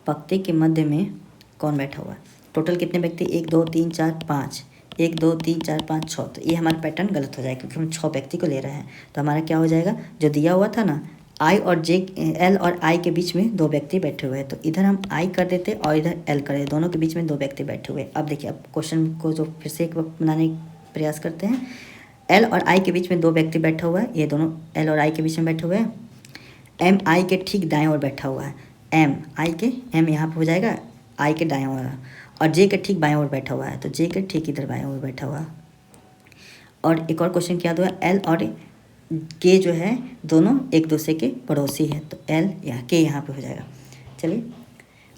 S1: पंक्ति के मध्य में कौन बैठा हुआ है। टोटल कितने व्यक्ति, 1 2 3 4 5, 1 2 3 4 5 6, तो ये हमारा पैटर्न गलत हो जाएगा क्योंकि हम 6 व्यक्ति को ले रहे हैं। तो हमारा क्या हो जाएगा, जो दिया हुआ था ना, L और I के बीच में दो व्यक्ति बैठे हुए हैं, तो इधर हम I कर देते और इधर L कर देते, दोनों के बीच में दो व्यक्ति बैठे हुए। अब देखिए, अब क्वेश्चन को जो फिर से एक वक्त बनाने का प्रयास करते हैं। L और I के बीच में दो व्यक्ति बैठा हुआ है, ये दोनों L और I के बीच में बैठे हुए हैं। M I के ठीक दाएं ओर बैठा हुआ है, M यहाँ पर हो जाएगा I के दाएं ओर, और J के ठीक बाएं ओर बैठा हुआ है, तो J के ठीक इधर बाएं ओर बैठा हुआ। और एक और क्वेश्चन क्या हुआ, L और K जो है दोनों एक दूसरे के पड़ोसी है, तो L या K यहाँ पे हो जाएगा। चलिए,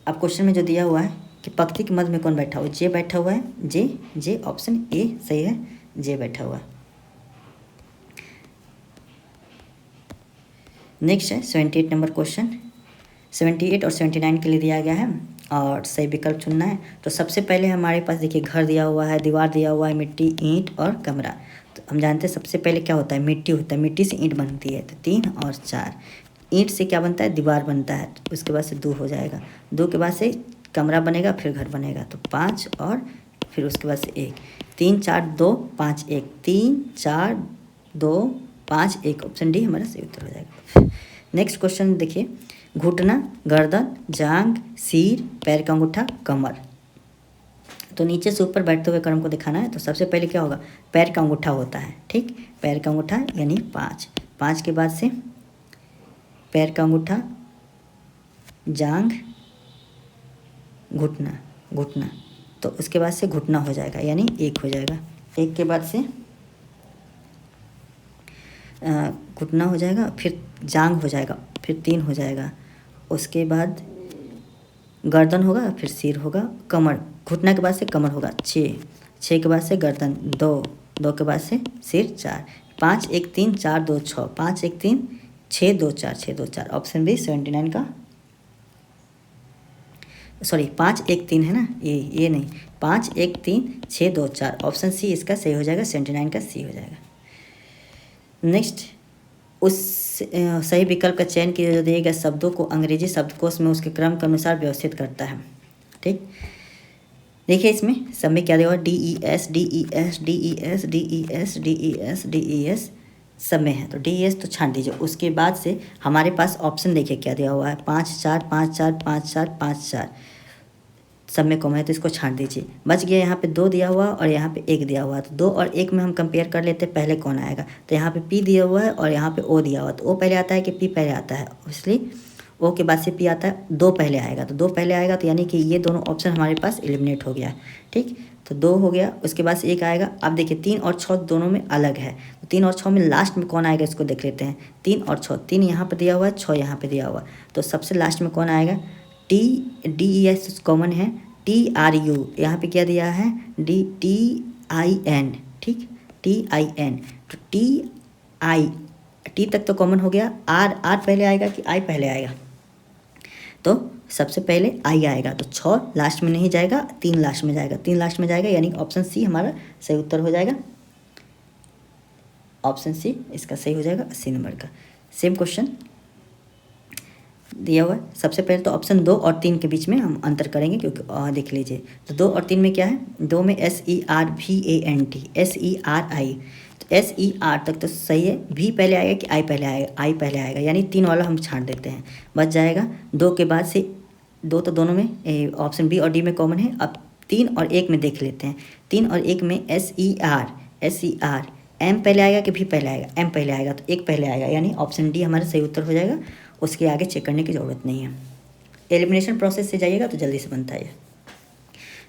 S1: अब क्वेश्चन में जो दिया हुआ है कि पंक्ति के मध्य में कौन बैठा हुआ है, J बैठा हुआ है, J ऑप्शन ए सही है, J बैठा हुआ। नेक्स्ट है 78 नंबर क्वेश्चन। 78 और 79 के लिए दिया गया है और सही विकल्प चुनना है। तो सबसे पहले हमारे पास देखिए, घर दिया हुआ है, दीवार दिया हुआ है, मिट्टी, ईंट और कमरा। तो हम जानते हैं सबसे पहले क्या होता है, मिट्टी होता है, मिट्टी से ईंट बनती है, तो 3 और 4। ईंट से क्या बनता है, दीवार बनता है, तो उसके बाद से 2 हो जाएगा, 2 के बाद से कमरा बनेगा, फिर घर बनेगा, तो 5 और फिर उसके बाद से 1, 3 4 2 5 1, 3 4 2 5 1, ऑप्शन डी हमारा सही उत्तर हो जाएगा। नेक्स्ट क्वेश्चन देखिए, घुटना, गर्दन, जांघ, सिर, पैर का अंगूठा, कमर। तो नीचे से ऊपर बैठते हुए क्रम को दिखाना है। तो सबसे पहले क्या होगा, पैर का अंगूठा होता है, ठीक, पैर का अंगूठा यानी 5 के बाद से पैर का अंगूठा, जांघ, घुटना, तो उसके बाद से घुटना हो जाएगा यानी 1 हो जाएगा। 1 के बाद से घुटना हो जाएगा, फिर जांघ हो जाएगा, फिर 3 हो जाएगा, उसके बाद गर्दन होगा, फिर सिर होगा, कमर, घुटना के बाद से कमर होगा 6 के बाद से गर्दन 2 के बाद से सिर 4, 5 1 3 4 2 6, 5 1 3 6 2 4, ऑप्शन बी 79 का सॉरी 5 1 3 है ना, ये नहीं, 5 1 3 6 2 4, ऑप्शन सी इसका सही हो जाएगा, 79 का सी हो जाएगा। नेक्स्ट, उस सही विकल्प का चयन किया जो दिए गए शब्दों को अंग्रेजी शब्दकोश में उसके क्रम के अनुसार व्यवस्थित करता है। ठीक, देखिए इसमें सब में क्या दिया हुआ, DES DES DES DES DES DES सब में है, तो DES तो छांट दीजिए। उसके बाद से हमारे पास ऑप्शन देखिए क्या दिया हुआ है, 5 4 5 4 5 4 5 4, सब में कॉमन है तो इसको छांट दीजिए। बच गया यहाँ पे 2 दिया हुआ और यहाँ पे 1 दिया हुआ है, तो 2 और 1 में हम कंपेयर कर लेते हैं पहले कौन आएगा। तो यहाँ पे P दिया हुआ है और यहाँ पे O दिया हुआ है, तो O पहले आता है कि P पहले आता है, इसलिए O के बाद से P आता है, 2 पहले आएगा, तो 2 पहले आएगा, तो यानी कि ये दोनों ऑप्शन हमारे पास एलिमिनेट हो गया। ठीक, तो 2 हो गया, उसके बाद से 1 आएगा। अब देखिए 3 और 6 दोनों में अलग है, तो 3 और 6 में लास्ट में कौन आएगा इसको देख लेते हैं। 3 और 6, 3 यहाँ पर दिया हुआ है, 6 यहाँ पर दिया हुआ, तो सबसे लास्ट में कौन आएगा, DES कॉमन है, TRU यहाँ पे क्या दिया है, TIN। ठीक, TIN, तो T तक तो कॉमन हो गया, R पहले आएगा कि I पहले आएगा, तो सबसे पहले I आएगा, तो 6 लास्ट में नहीं जाएगा, 3 लास्ट में जाएगा, 3 लास्ट में जाएगा, यानी ऑप्शन सी हमारा सही उत्तर हो जाएगा। ऑप्शन सी इसका सही हो जाएगा 80 नंबर का। सेम क्वेश्चन दिया हुआ है, सबसे पहले तो ऑप्शन 2 और 3 के बीच में हम अंतर करेंगे, क्योंकि देख लीजिए, तो 2 और 3 में क्या है, 2 में SERVANT SERI, तो SER तक तो सही है, V पहले आएगा कि I पहले आएगा, I पहले आएगा, यानी 3 वाला हम छांट देते हैं, बच जाएगा 2 के बाद से 2, तो दोनों में ऑप्शन B और D में कॉमन है। अब 3 और 1 में देख लेते हैं, 3 और 1 में SER M पहले आएगा कि V पहले आएगा, M पहले आएगा, तो 1 पहले आएगा, यानी ऑप्शन डी हमारा सही उत्तर हो जाएगा, उसके आगे चेक करने की ज़रूरत नहीं है। एलिमिनेशन प्रोसेस से जाइएगा तो जल्दी से बनता है।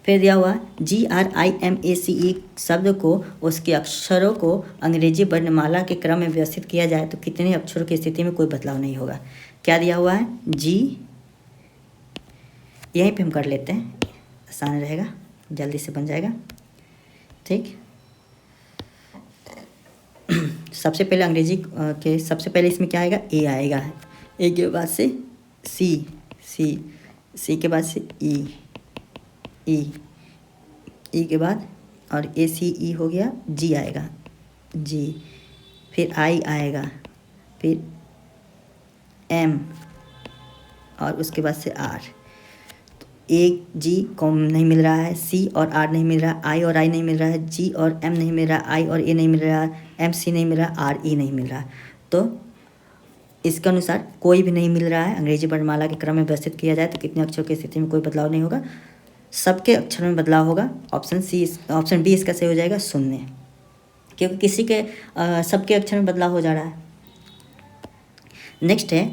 S1: फिर दिया हुआ GRIMACE शब्द को उसके अक्षरों को अंग्रेजी वर्णमाला के क्रम में व्यवस्थित किया जाए तो कितने अक्षरों की स्थिति में कोई बदलाव नहीं होगा। क्या दिया हुआ है, G, यहीं पे हम कर लेते हैं, आसान रहेगा, जल्दी से बन जाएगा। ठीक, सबसे पहले अंग्रेजी के सबसे पहले इसमें क्या आएगा, A आएगा, A के बाद से C के बाद से E के बाद और ACE हो गया, G आएगा, G, फिर I आएगा, फिर M और उसके बाद से R। तो एक G कॉम नहीं मिल रहा है, C और R नहीं मिल रहा है, I और I नहीं मिल रहा है, G और M नहीं मिल रहा है, I और A नहीं मिल रहा है, MC नहीं मिल रहा है, RE नहीं मिल रहा है। तो इसके अनुसार कोई भी नहीं मिल रहा है, अंग्रेजी वर्णमाला के क्रम में व्यवस्थित किया जाए तो कितने अक्षरों की स्थिति में कोई बदलाव नहीं होगा, सबके अक्षर में बदलाव होगा। ऑप्शन बी इसका सही हो जाएगा, 0, क्योंकि किसी के सबके अक्षर में बदलाव हो जा रहा है। नेक्स्ट है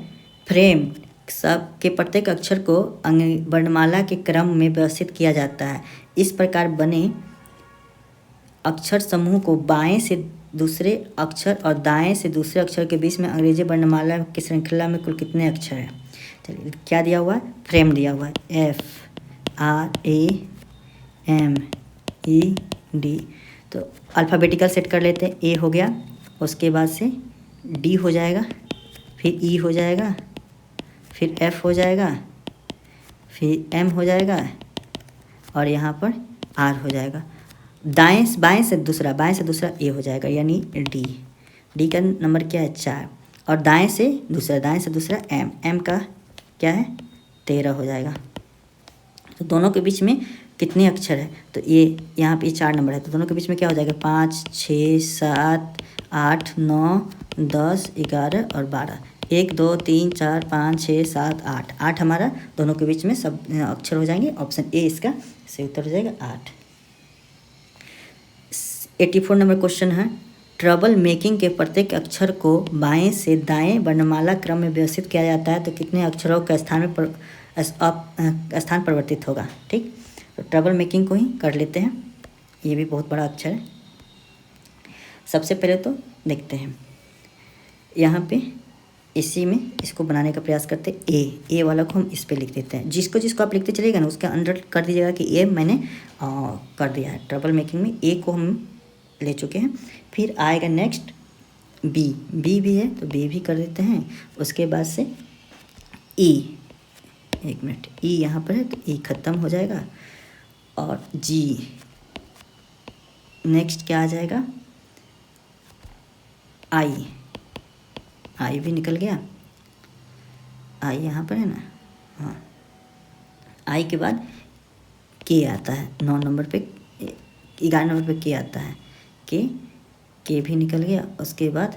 S1: फ्रेम, सबके प्रत्येक अक्षर को वर्णमाला के क्रम में व्यवस्थित किया जाता है। इस प्रकार बने अक्षर समूह को बाएं से दूसरे अक्षर और दाएं से दूसरे अक्षर के बीच में अंग्रेजी वर्णमाला की श्रृंखला में कुल कितने अक्षर हैं। चलिए क्या दिया हुआ है, फ्रेम दिया हुआ है, FRAMED, तो अल्फ़ाबेटिकल सेट कर लेते हैं। A हो गया, उसके बाद से D हो जाएगा, फिर E हो जाएगा, फिर F हो जाएगा, फिर M हो जाएगा और यहाँ पर R हो जाएगा। बाएं से दूसरा A हो जाएगा, यानी D का नंबर क्या है, 4, और दाएं से दूसरा M का क्या है, 13 हो जाएगा। तो दोनों के बीच में कितने अक्षर है, तो ये यहाँ पे 4 नंबर है, तो दोनों के बीच में क्या हो जाएगा, 5 6 7 8 9 10 11 और 12, 1 2 3 4 5 6 7 8 हमारा दोनों के बीच में सब अक्षर हो जाएंगे। ऑप्शन ए इसका सही उत्तर हो जाएगा 8। 84 नंबर क्वेश्चन है, ट्रबल मेकिंग के प्रत्येक अक्षर को बाएं से दाएं वर्णमाला क्रम में व्यवस्थित किया जाता है तो कितने अक्षरों का स्थान परिवर्तित होगा। ठीक, तो ट्रबल मेकिंग को ही कर लेते हैं, ये भी बहुत बड़ा अक्षर है। सबसे पहले तो देखते हैं यहाँ पे इसी में इसको बनाने का प्रयास करते हैं। ए वाला को हम इस पे लिख देते हैं, जिसको आप लिखते चलिएगा ना उसके अंदर कर दीजिएगा कि ए मैंने कर दिया है। ट्रबल मेकिंग में ए को हम ले चुके हैं। फिर आएगा नेक्स्ट बी भी है तो बी भी कर देते हैं। उसके बाद से ई एक मिनट, ई यहाँ पर है तो ई खत्म हो जाएगा और जी, नेक्स्ट क्या आ जाएगा, आई, आई भी निकल गया, आई यहाँ पर है ना, हाँ, आई के बाद के आता है, 9 नंबर पे, 11 नंबर पे के आता है, के भी निकल गया। उसके बाद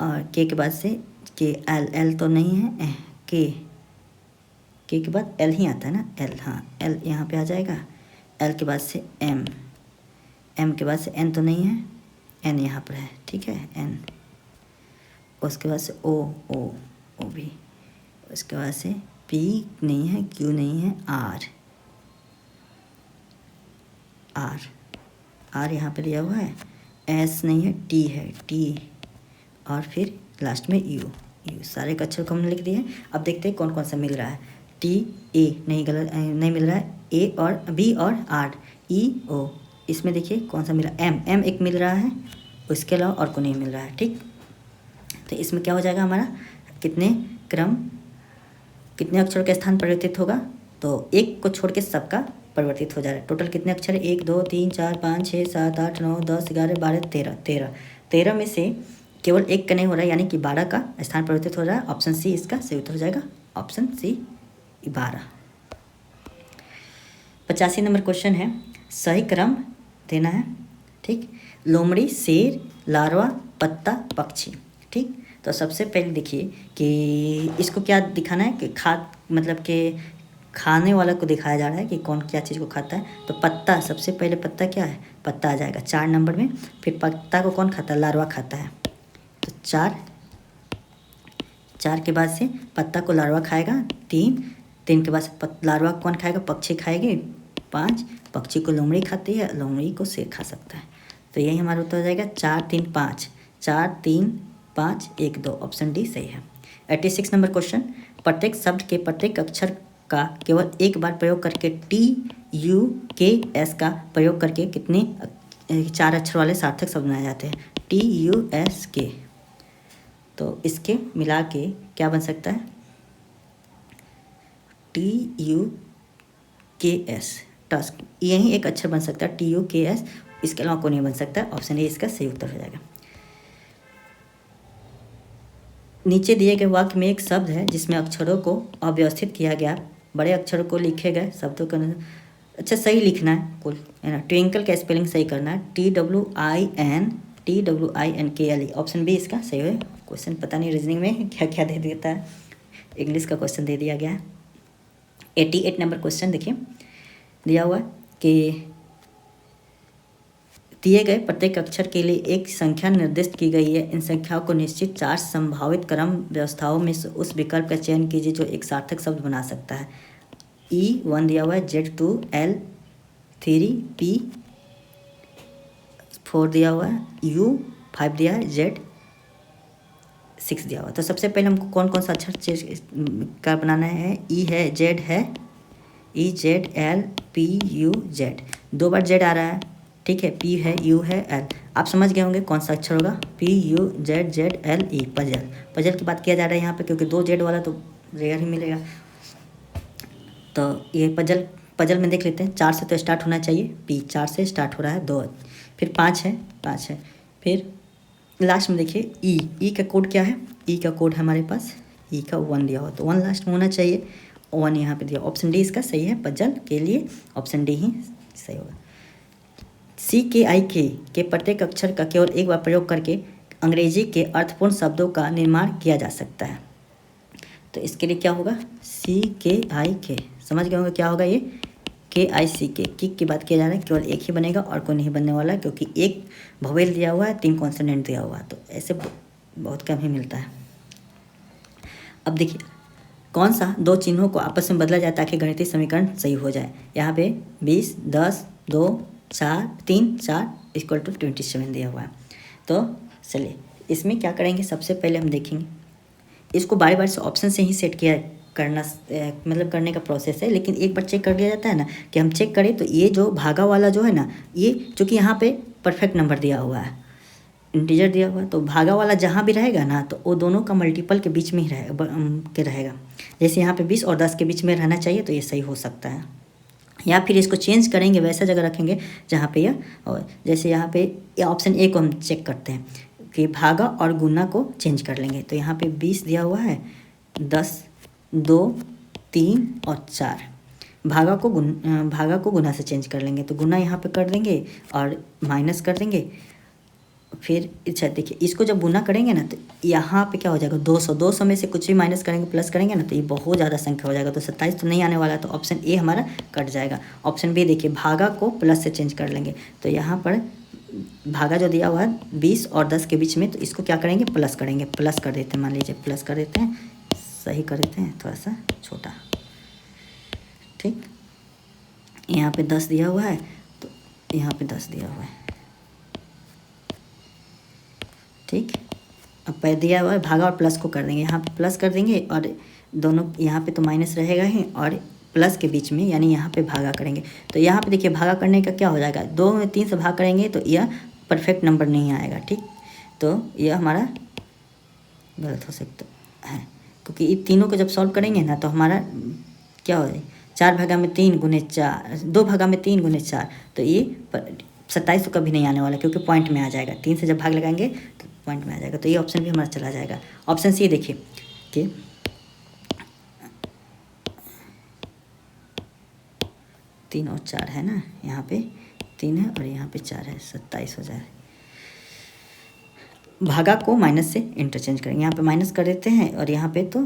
S1: और के बाद से के, एल, एल तो नहीं है, के बाद एल ही आता है ना, एल, हाँ एल यहाँ पे आ जाएगा। एल के बाद से एम, एम के बाद से एन तो नहीं है, एन यहाँ पर है, ठीक है, एन। उसके बाद से ओ, ओ भी। उसके बाद से पी नहीं है, क्यू नहीं है, आर, आर यहाँ पे दिया हुआ है। एस नहीं है, टी है, टी, और फिर लास्ट में यू, सारे के अक्षर को हमने लिख दिए। अब देखते हैं कौन कौन सा मिल रहा है। टी, ए नहीं, गलत नहीं मिल रहा है, ए और बी और आर, ई, ओ। इसमें देखिए कौन सा मिला, एम एक मिल रहा है, उसके अलावा और को नहीं मिल रहा है, ठीक। तो इसमें क्या हो जाएगा हमारा, कितने अक्षरों का स्थान परिवर्तित होगा, तो एक को छोड़ के सबका परिवर्तित हो जा रहा है। टोटल कितने अक्षर है, 1 2 3 4 5 6 7 8 9 10 11 12 13, 13 में से केवल एक का नहीं हो रहा है, यानी कि 12 का स्थान परिवर्तित हो रहा है। ऑप्शन सी इसका सही उत्तर हो जाएगा, ऑप्शन सी 12। 85 नंबर क्वेश्चन है, सही क्रम देना है, ठीक। लोमड़ी, शेर, लार्वा, पत्ता, पक्षी, ठीक। तो सबसे पहले देखिए कि इसको क्या दिखाना है कि मतलब कि खाने वाला को दिखाया जा रहा है कि कौन क्या चीज़ को खाता है। तो पत्ता, सबसे पहले पत्ता क्या है, पत्ता आ जाएगा 4 नंबर में। फिर पत्ता को कौन खाता है, लार्वा खाता है, तो 4 के बाद से पत्ता को लार्वा खाएगा, 3 के बाद से लार्वा को कौन खाएगा, पक्षी खाएगी, 5 पक्षी को लोमड़ी खाती है, लोमड़ी को शेर खा सकता है। तो यही हमारा उत्तर हो जाएगा 4 3 5, 4 3 5 1 2, ऑप्शन डी सही है। 86 नंबर क्वेश्चन, प्रत्येक शब्द के प्रत्येक अक्षर का केवल एक बार प्रयोग करके TUKS का प्रयोग करके कितने 4 अक्षर वाले सार्थक शब्द बनाए जाते हैं, TUSK। तो इसके मिला के क्या बन सकता है, TUKS, टस्क, यही एक अक्षर बन सकता है TUKS, इसके अलावा को नहीं बन सकता। ऑप्शन ए इसका सही उत्तर हो जाएगा। नीचे दिए गए वाक्य में एक शब्द है जिसमें अक्षरों को अव्यवस्थित किया गया, बड़े अक्षरों को लिखे गए शब्दों का अच्छा सही लिखना है कुल, है ना। ट्विंकल का स्पेलिंग सही करना है, TWINKLE, ऑप्शन बी इसका सही है। क्वेश्चन पता नहीं रीजनिंग में क्या क्या दे देता है, इंग्लिश का क्वेश्चन दे दिया गया है। 88 नंबर क्वेश्चन देखिए, दिया हुआ है कि दिए गए प्रत्येक अक्षर के लिए एक संख्या निर्दिष्ट की गई है। इन संख्याओं को निश्चित 4 संभावित क्रम व्यवस्थाओं में से उस विकल्प का चयन कीजिए जो एक सार्थक शब्द बना सकता है। E1 दिया हुआ है, Z2, L3, P4 दिया हुआ है, U5 दिया है, Z6 दिया हुआ है। तो सबसे पहले हमको कौन कौन सा अक्षर का बनाना है, E है, Z है, EZLPUZ, 2 बार Z आ रहा है, ठीक है, P है, U है, L। आप समझ गए होंगे कौन सा अक्षर होगा, PUZZLE, पजल की बात किया जा रहा है यहाँ पे, क्योंकि 2 Z वाला तो रेयर ही मिलेगा। तो ये पजल में देख लेते हैं, 4 से तो स्टार्ट होना चाहिए, P 4 से स्टार्ट हो रहा है, 2, फिर 5 है, फिर लास्ट में देखिए E का कोड क्या है, E का कोड है हमारे पास, E का 1 दिया हुआ, तो 1 लास्ट में होना चाहिए, 1 यहाँ पे दिया। ऑप्शन डी इसका सही है, पजल के लिए ऑप्शन डी ही सही होगा। CKIK के प्रत्येक अक्षर का केवल एक बार प्रयोग करके अंग्रेजी के अर्थपूर्ण शब्दों का निर्माण किया जा सकता है। तो इसके लिए क्या होगा, CKIK, समझ गए होंगे क्या होगा ये, KICK, किक की बात किया जा रहा है, केवल एक ही बनेगा और कोई नहीं बनने वाला, क्योंकि एक वोवेल दिया हुआ है, 3 कॉन्सोनेंट दिया हुआ है, तो ऐसे बहुत कम ही मिलता है। अब देखिए कौन सा 2 चिन्हों को आपस में बदला जाए ताकि गणितीय समीकरण सही हो जाए। यहाँ पे 20 10 2 4 3 4 इक्वल टू 27 दिया हुआ है। तो चलिए इसमें क्या करेंगे, सबसे पहले हम देखेंगे इसको बारी बारी से ऑप्शन से ही सेट किया करना, मतलब करने का प्रोसेस है, लेकिन एक बार चेक कर लिया जाता है ना, कि हम चेक करें तो ये जो भागा वाला जो है ना, ये चूँकि यहाँ पे परफेक्ट नंबर दिया हुआ है, इंटीजर दिया हुआ है तो भागा वाला जहाँ भी रहेगा ना तो वो दोनों का मल्टीपल के बीच में ही रहेगा। जैसे यहाँ पे 20 और 10 के बीच में रहना चाहिए तो ये सही हो सकता है। या फिर इसको चेंज करेंगे, वैसा जगह रखेंगे जहाँ पे यह, और जैसे यहाँ पे ऑप्शन ए को हम चेक करते हैं कि भागा और गुना को चेंज कर लेंगे। तो यहाँ पे 20 दिया हुआ है, 10, 2, 3 और 4। भागा को गुना से चेंज कर लेंगे तो गुना यहाँ पे कर देंगे और माइनस कर देंगे। फिर अच्छा देखिए, इसको जब गुना करेंगे ना तो यहाँ पे क्या हो जाएगा, 200। 200 में से कुछ भी माइनस करेंगे प्लस करेंगे ना तो ये बहुत ज़्यादा संख्या हो जाएगा, तो 27 तो नहीं आने वाला, तो ऑप्शन ए हमारा कट जाएगा। ऑप्शन बी देखिए, भागा को प्लस से चेंज कर लेंगे तो यहाँ पर भागा जो दिया हुआ है 20 और 10 के बीच में, तो इसको क्या करेंगे, प्लस करेंगे। प्लस कर देते हैं, मान लीजिए प्लस कर देते हैं, सही कर देते हैं, थोड़ा सा छोटा, ठीक। यहाँ पे 10 दिया हुआ है तो यहाँ पे 10 दिया हुआ है, ठीक। अब पै दिया हुआ है, भागा और प्लस को कर देंगे, यहाँ पे प्लस कर देंगे और दोनों यहाँ पे तो माइनस रहेगा ही, और प्लस के बीच में यानी यहाँ पे भागा करेंगे। तो यहाँ पे देखिए भागा करने का क्या हो जाएगा, 2 में 3 से भाग करेंगे तो यह परफेक्ट नंबर नहीं आएगा, ठीक। तो यह हमारा गलत हो सकता है, क्योंकि इन तीनों को जब सॉल्व करेंगे ना तो हमारा क्या हो जाएगा, 4 भागा में 3 गुने 4, 2 भागा में 3 गुने 4, तो ये 27 तो कभी नहीं आने वाला, क्योंकि पॉइंट में आ जाएगा। 3 से जब भाग लगाएंगे तो पॉइंट में आ जाएगा, तो ये ऑप्शन भी हमारा चला जाएगा। ऑप्शन सी देखिए कि 3 और 4 है ना, यहाँ पे 3 है और यहाँ पे 4 है, 27 हो जाए। भागा को माइनस से इंटरचेंज करेंगे, यहाँ पे माइनस कर देते हैं और यहाँ पे तो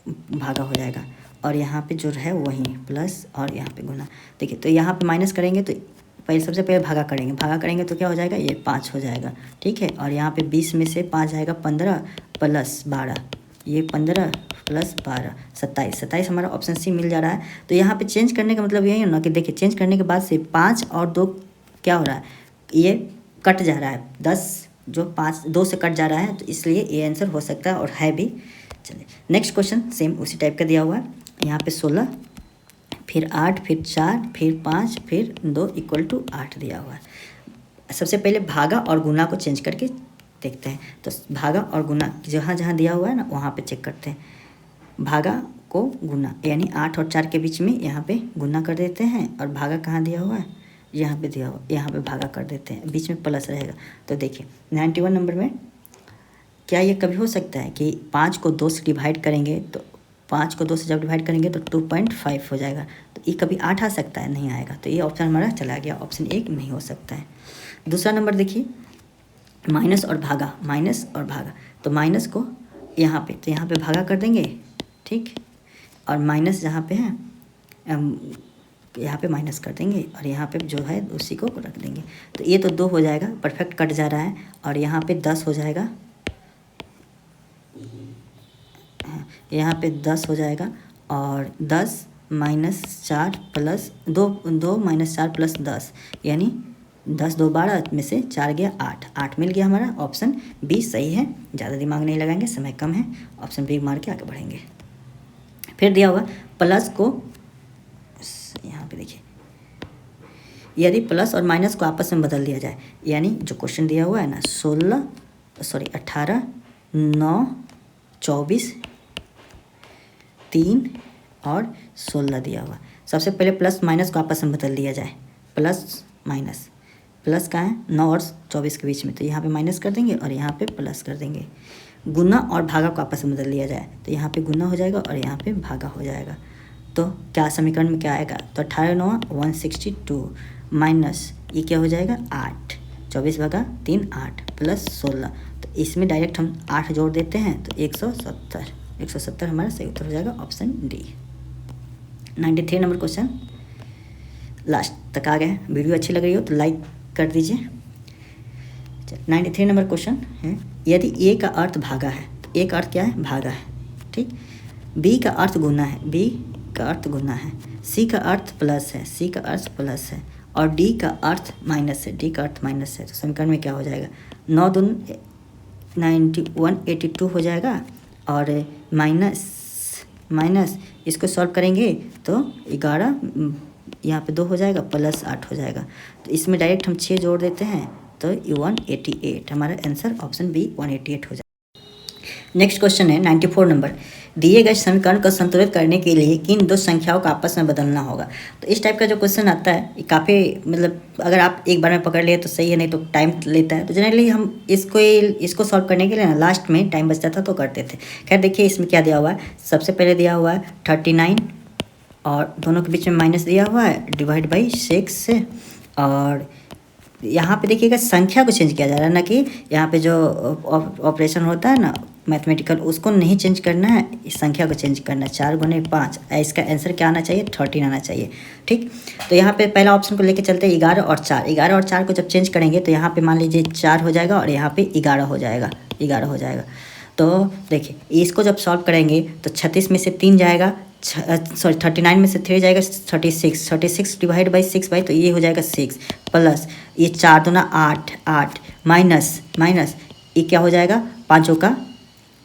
S1: भागा हो जाएगा, और यहाँ पे जो है वही प्लस और यहाँ पे गुना। देखिए तो यहाँ पे माइनस करेंगे तो पहले सबसे पहले भागा करेंगे तो क्या हो जाएगा, ये 5 हो जाएगा, ठीक है। और यहाँ पे 20 में से 5 जाएगा 15 प्लस 12, ये 15 प्लस 12 27 हमारा ऑप्शन सी मिल जा रहा है। तो यहाँ पे चेंज करने का मतलब यही है ना कि देखिए चेंज करने के बाद से 5 और 2 क्या हो रहा है, ये कट जा रहा है, 10 जो 5 2 से कट जा रहा है, तो इसलिए ये आंसर हो सकता है और है भी। चलिए नेक्स्ट क्वेश्चन सेम उसी टाइप का दिया हुआ है, यहाँ पे 16, फिर 8, फिर 4, फिर 5, फिर 2 = 8 दिया हुआ है। सबसे पहले भागा और गुना को चेंज करके देखते हैं, तो भागा और गुना जहाँ जहाँ दिया हुआ है ना वहाँ पे चेक करते हैं। भागा को गुना यानी 8 और 4 के बीच में यहाँ पे गुना कर देते हैं, और भागा कहाँ दिया हुआ है, यहाँ पे दिया हुआ, यहाँ पे भागा कर देते हैं, बीच में प्लस रहेगा। तो देखिए 91 नंबर में क्या ये कभी हो सकता है कि 5 को 2 से डिवाइड करेंगे, तो 5 को 2 से जब डिवाइड करेंगे तो 2.5 हो जाएगा, तो ये कभी 8 आ सकता है, नहीं आएगा, तो ये ऑप्शन हमारा चला गया, ऑप्शन 1 नहीं हो सकता है। दूसरा नंबर देखिए, माइनस और भागा, तो माइनस को यहाँ पे, तो यहाँ पे भागा कर देंगे, ठीक, और माइनस जहाँ पे है यहाँ पे माइनस कर देंगे, और यहाँ पे जो है उसी को रख देंगे, तो ये तो 2 हो जाएगा, परफेक्ट कट जा रहा है, और यहाँ पे 10 हो जाएगा, यहाँ पे 10 हो जाएगा, और 10 - 4 प्लस 2 - 4 प्लस 10 यानी 10 2 12 में से 4 गया 8 मिल गया हमारा। ऑप्शन बी सही है, ज़्यादा दिमाग नहीं लगाएंगे, समय कम है, ऑप्शन बी मार के आगे बढ़ेंगे। फिर दिया हुआ प्लस को, यहाँ पे देखिए, यदि प्लस और माइनस को आपस में बदल दिया जाए, यानी जो क्वेश्चन दिया हुआ है ना 18 9 24 3 और 16 दिया हुआ। सबसे पहले प्लस माइनस को आपस में बदल दिया जाए, प्लस माइनस, प्लस का है 9 और 24 के बीच में, तो यहाँ पे माइनस कर देंगे और यहाँ पे प्लस कर देंगे। गुना और भागा को आपस में बदल दिया जाए, तो यहाँ पे गुना हो जाएगा और यहाँ पे भागा हो जाएगा। तो क्या समीकरण में क्या आएगा, तो 18 9 162 माइनस ये क्या हो जाएगा 8, 24 भागा 3 8 प्लस 16, तो इसमें डायरेक्ट हम 8 जोड़ देते हैं, तो 170 हमारा सही उत्तर हो जाएगा, option D. 93 number question last तक आ गए। वीडियो अच्छी लग रही हो तो लाइक कर दीजिए। 93 नंबर क्वेश्चन है, यदि ए का अर्थ भागा है, तो ए का अर्थ क्या है, भागा है, ठीक। बी का अर्थ गुना है, बी का अर्थ गुना है, सी का अर्थ प्लस है, सी का अर्थ प्लस है, और डी का अर्थ माइनस है, डी का अर्थ माइनस है। तो समीकरण में क्या हो जाएगा, 9 दून 182 हो जाएगा, और माइनस इसको सॉल्व करेंगे तो 11 यहाँ पे 2 हो जाएगा, प्लस 8 हो जाएगा। तो इसमें डायरेक्ट हम 6 जोड़ देते हैं, तो ये 188, हमारा आंसर ऑप्शन बी 188 हो जाएगा। नेक्स्ट क्वेश्चन है 94 नंबर, दिए गए समीकरण को संतुलित करने के लिए किन दो संख्याओं को आपस में बदलना होगा। तो इस टाइप का जो क्वेश्चन आता है ये काफ़ी मतलब अगर आप एक बार में पकड़ लिए तो सही है, नहीं तो टाइम लेता है। तो जनरली हम इसको सॉल्व करने के लिए ना लास्ट में टाइम बचता था तो करते थे। खैर देखिए इसमें क्या दिया हुआ है, सबसे पहले दिया हुआ है 39 और दोनों के बीच में माइनस दिया हुआ है डिवाइड बाई 6 से, और यहाँ पे देखिएगा संख्या को चेंज किया जा रहा है ना कि यहाँ पे जो ऑपरेशन होता है ना मैथमेटिकल उसको नहीं चेंज करना है, इस संख्या को चेंज करना है। 4 गुने 5, इसका आंसर क्या आना चाहिए 13 आना चाहिए। ठीक, तो यहाँ पे पहला ऑप्शन को लेके चलते हैं 11 और 4। 11 और 4 को जब चेंज करेंगे तो यहाँ पे मान लीजिए 4 हो जाएगा और यहाँ पे 11 हो जाएगा, 11 हो जाएगा। तो देखिए इसको जब सॉल्व करेंगे तो 36 में से 3 जाएगा, सॉरी 39 में से 3 जाएगा 36 डिवाइड बाई 6 बाई, तो ये हो जाएगा 6 प्लस ये 4 दूना 8 8 माइनस ये क्या हो जाएगा 5 का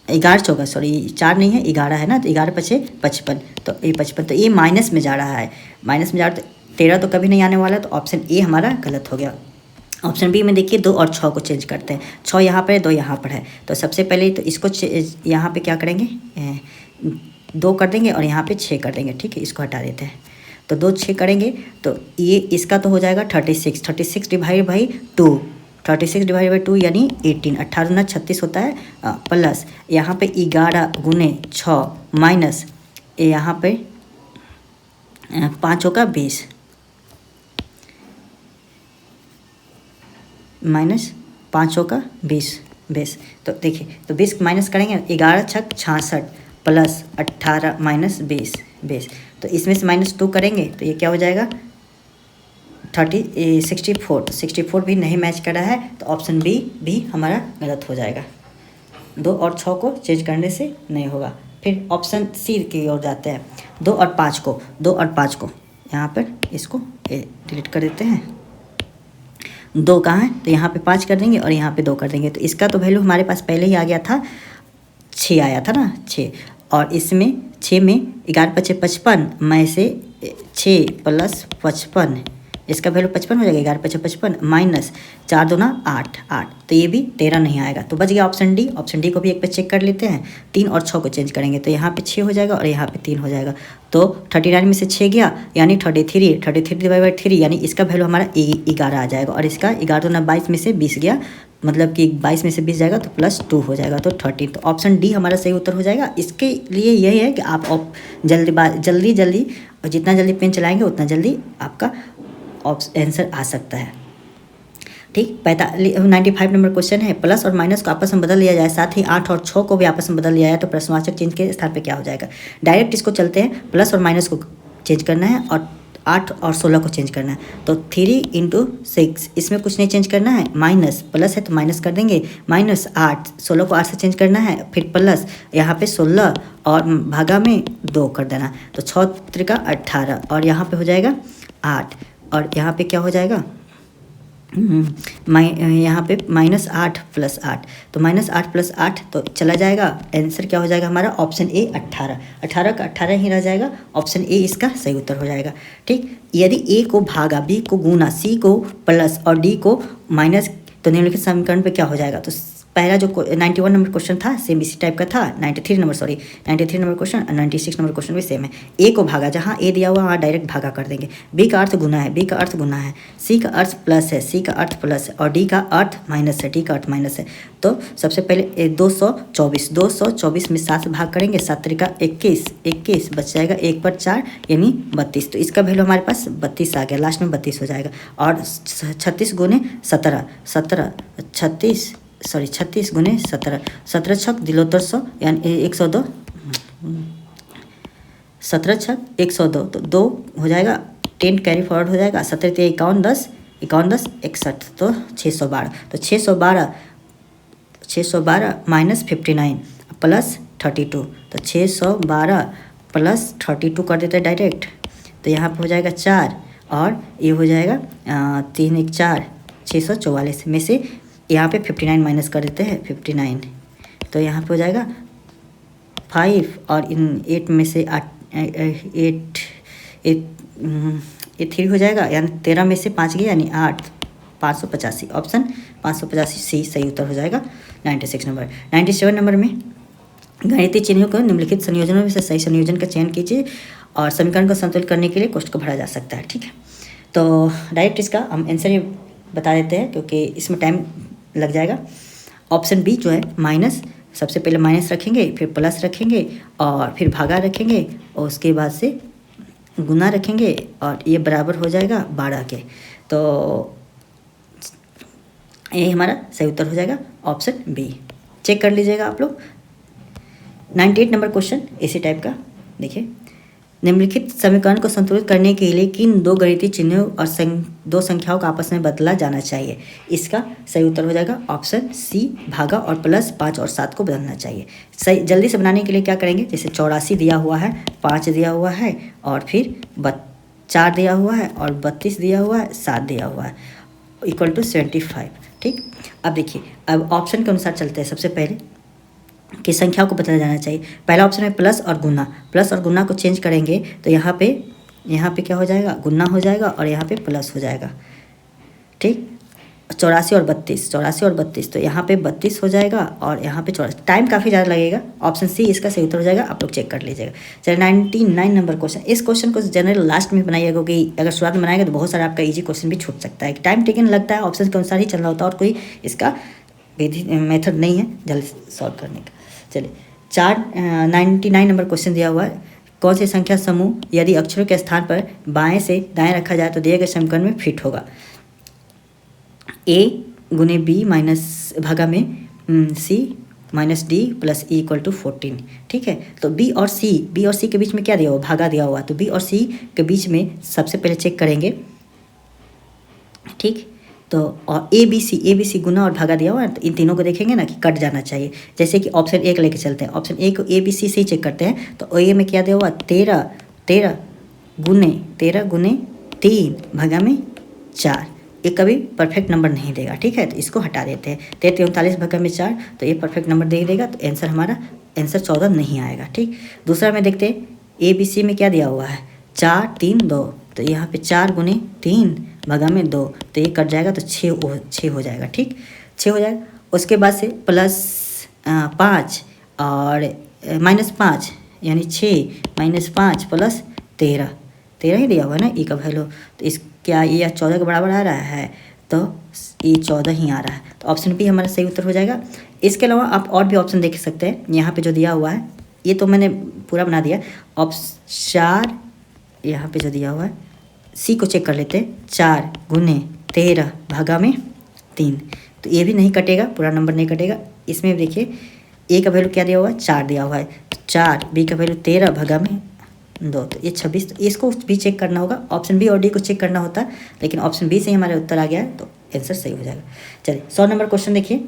S1: 11 चौका, सॉरी 4 नहीं है 11 है ना, तो 11 पचे 55, तो ये 55, तो ये माइनस में जा रहा है, माइनस में जा रहा है, तो 13 तो कभी नहीं आने वाला, तो ऑप्शन ए हमारा गलत हो गया। ऑप्शन बी में देखिए 2 और 6 को चेंज करते हैं, 6 यहाँ पर है 2 यहाँ पर है, तो सबसे पहले तो इसको यहाँ पे क्या करेंगे 2 कर देंगे और यहाँ पे 6 कर देंगे। ठीक है, इसको हटा देते हैं, तो 2 6 करेंगे तो ये इसका तो हो जाएगा 36 डिवाइड बाई 2, 36 डिवाइड बाई 2 यानी 18, 18 ना 36 होता है, प्लस यहाँ पे 11 गुने 6 माइनस यहाँ पे 5 का 20 माइनस 5 का 20, तो देखिए तो 20 माइनस करेंगे 11 छक 66 प्लस 18 माइनस 20, तो इसमें से -2 करेंगे तो ये क्या हो जाएगा 64, 64 भी नहीं मैच कर रहा है, तो ऑप्शन बी भी हमारा गलत हो जाएगा। 2 और 6 को चेंज करने से नहीं होगा। फिर ऑप्शन सी की ओर जाते हैं, 2 और 5 को यहाँ पर इसको डिलीट कर देते हैं। 2 कहाँ है तो यहाँ पे 5 कर देंगे और यहाँ पे 2 कर देंगे, तो इसका तो वैल्यू हमारे पास पहले ही आ गया था, 6 आया था ना 6, और इसमें 6 में 11 पचे 55 में से 6 प्लस 55, इसका वैल्यू 55 हो जाएगा, 11 पचे 55 माइनस 4 दूना 8 8, तो ये भी 13 नहीं आएगा, तो बच गया ऑप्शन डी। ऑप्शन डी को भी एक पे चेक कर लेते हैं, 3 और 6 को चेंज करेंगे तो यहाँ पे 6 हो जाएगा और यहाँ पे 3 हो जाएगा, तो 39 में से 6 गया यानी 33 डिवाइड बाई 3 यानी इसका वैल्यू हमारा 11 आ जाएगा, और इसका 11 दूना 22 में से 20 गया, मतलब कि 22 में से 20 जाएगा तो +2 हो जाएगा, तो 13, तो ऑप्शन डी हमारा सही उत्तर हो जाएगा। इसके लिए यही है कि आप जल्दी और जितना जल्दी पेन चलाएंगे उतना जल्दी आपका आंसर आ सकता है। ठीक, 95 नंबर क्वेश्चन है, प्लस और माइनस को आपस में बदल लिया जाए, साथ ही 8 और 6 को भी आपस में बदल लिया जाए तो प्रश्नवाचक चिन्ह के स्थान पे क्या हो जाएगा। डायरेक्ट इसको चलते हैं, प्लस और माइनस को चेंज करना है और 8 और 16 को चेंज करना है, तो 3 × 6 इसमें कुछ नहीं चेंज करना है, माइनस प्लस है तो माइनस कर देंगे, माइनस 8 16 को 8 से चेंज करना है, फिर प्लस यहाँ पे 16 और भागा में 2 कर देना, तो 6 × 18 और यहाँ पे हो जाएगा 8, और यहाँ पे क्या हो जाएगा यहाँ पे -8 + 8, तो -8 + 8 तो चला जाएगा, आंसर क्या हो जाएगा हमारा ऑप्शन ए 18, 18 का 18 ही रह जाएगा, ऑप्शन ए इसका सही उत्तर हो जाएगा। ठीक, यदि ए को भागा, बी को गुना, सी को प्लस और डी को माइनस, तो निम्नलिखित समीकरण पे क्या हो जाएगा। तो पहला जो 91 नंबर क्वेश्चन था सेम इसी टाइप का था, 93 नंबर क्वेश्चन और 96 नंबर क्वेश्चन भी सेम है। ए को भागा, जहाँ ए दिया हुआ वहाँ डायरेक्ट भागा कर देंगे, बी का अर्थ गुना है, सी का अर्थ प्लस है, और डी का अर्थ माइनस है, तो सबसे पहले 224 में 7 से भाग करेंगे, 7 × 21 बच जाएगा, 1 पर 4 यानी 32, तो इसका वैल्यू हमारे पास 32 आ गया, लास्ट में 32 हो जाएगा, और 36 गुने 17 17 छक दिलो 100 यानी 102, 17 छक 102, तो 2 हो जाएगा, 10 कैरी फॉरवर्ड हो जाएगा, 17 51 10 61, तो 612, तो 612 माइनस 59 प्लस 32, तो 612 प्लस 32 कर देते हैं डायरेक्ट, तो यहाँ पे हो जाएगा 4 और ये हो जाएगा 3 1 4 644 में से यहाँ पे 59 माइनस कर देते हैं 59, तो यहाँ पे हो जाएगा 5 और इन 8 में से 8 3 हो जाएगा, यानी 13 में से 5 गया यानी 8, 585, ऑप्शन 585 सी सही उत्तर हो जाएगा। 96 नंबर। 97 नंबर में गणितीय चिन्हों को निम्नलिखित संयोजनों में से सही संयोजन का चयन कीजिए और समीकरण को संतुलित करने के लिए कोष्ठ को भरा जा सकता है। ठीक है, तो डायरेक्ट इसका हम आंसर ही बता देते हैं क्योंकि इसमें टाइम लग जाएगा। ऑप्शन बी जो है माइनस, सबसे पहले माइनस रखेंगे, फिर प्लस रखेंगे और फिर भागा रखेंगे और उसके बाद से गुना रखेंगे और ये बराबर हो जाएगा 12 के। तो ये हमारा सही उत्तर हो जाएगा ऑप्शन बी। चेक कर लीजिएगा आप लोग। 98 नंबर क्वेश्चन इसी टाइप का देखिए, निम्नलिखित समीकरण को संतुलित करने के लिए किन दो गणितीय चिन्हों और दो संख्याओं को आपस में बदला जाना चाहिए। इसका सही उत्तर हो जाएगा ऑप्शन सी, भागा और प्लस 5 और 7 को बदलना चाहिए। सही जल्दी से बनाने के लिए क्या करेंगे, जैसे 84 दिया हुआ है, 5 दिया हुआ है और फिर 4 दिया हुआ है और 32 दिया हुआ है, 7 दिया हुआ है, इक्वल टू 75। ठीक, अब देखिए, अब ऑप्शन के अनुसार चलते हैं। सबसे पहले कि संख्याओं को बदला जाना चाहिए। पहला ऑप्शन है प्लस और गुना। प्लस और गुना को चेंज करेंगे तो यहाँ पे क्या हो जाएगा, गुना हो जाएगा और यहाँ पे प्लस हो जाएगा। ठीक, 84 और 32, तो यहाँ पे 32 हो जाएगा और यहाँ पे 84। टाइम काफ़ी ज़्यादा लगेगा। ऑप्शन सी इसका सही उत्तर हो जाएगा, आप लोग चेक कर लीजिएगा। चलिए 99 नंबर क्वेश्चन। इस क्वेश्चन को जनरल लास्ट में बनाइएगा क्योंकि अगर शुरुआत में बनाएगा तो बहुत सारा आपका ईजी क्वेश्चन भी छूट सकता है। टाइम टेकन लगता है, ऑप्शन के अनुसार ही चलना होता है और कोई इसका विधि मेथड नहीं है जल्दी सॉल्व करने का। चलिए 99 नंबर क्वेश्चन दिया हुआ है, कौन सी संख्या समूह यदि अक्षरों के स्थान पर बाएं से दाएं रखा जाए तो दिए गए समीकरण में फिट होगा। ए गुने बी माइनस भागा में C minus D plus E equal to 14। ठीक है, तो बी और सी के बीच में क्या दिया हुआ, भागा दिया हुआ, तो बी और सी के बीच में सबसे पहले चेक करेंगे। ठीक, तो और ए बी सी गुना और भागा दिया हुआ है, तो इन तीनों को देखेंगे ना कि कट जाना चाहिए। जैसे कि ऑप्शन ए को लेके चलते हैं। ऑप्शन ए को ए बी सी से ही चेक करते हैं, तो ए में क्या दिया हुआ, 13 गुने 3 भागा में 4। ये कभी परफेक्ट नंबर नहीं देगा। ठीक है, तो इसको हटा देते हैं। 33 भागा में 4, तो ये परफेक्ट नंबर दे देगा, तो आंसर हमारा 14 नहीं आएगा। ठीक, दूसरा में देखते हैं ए बी सी में क्या दिया हुआ है, 4 3 2, तो यहाँ पे 4 गुने 3 भागा में 2, तो ये कट जाएगा, तो 6 हो जाएगा। ठीक, 6 हो जाएगा। उसके बाद से प्लस 5 और माइनस 5 यानी 6 माइनस 5 प्लस 13 ही दिया हुआ है ना ई का वैल्यू, तो इस क्या ये 14 के बराबर आ रहा है, तो ये 14 ही आ रहा है, तो ऑप्शन बी हमारा सही उत्तर हो जाएगा। इसके अलावा आप और भी ऑप्शन देख सकते हैं। यहाँ पे जो दिया हुआ है ये तो मैंने पूरा बना दिया। ऑप्शन 4 यहाँ पे जो दिया हुआ है, सी को चेक कर लेते हैं। 4 गुने 13 भागा में 3, तो ये भी नहीं कटेगा, पूरा नंबर नहीं कटेगा। इसमें देखिए ए का वैल्यू क्या दिया हुआ है, 4 दिया हुआ है, 4 बी का वैल्यू 13 भागा में 2, तो ये 26। तो इसको भी चेक करना होगा, ऑप्शन बी और डी को चेक करना होता है, लेकिन ऑप्शन बी से ही हमारा उत्तर आ गया है, तो आंसर सही हो जाएगा। चलिए 100 नंबर क्वेश्चन देखिए,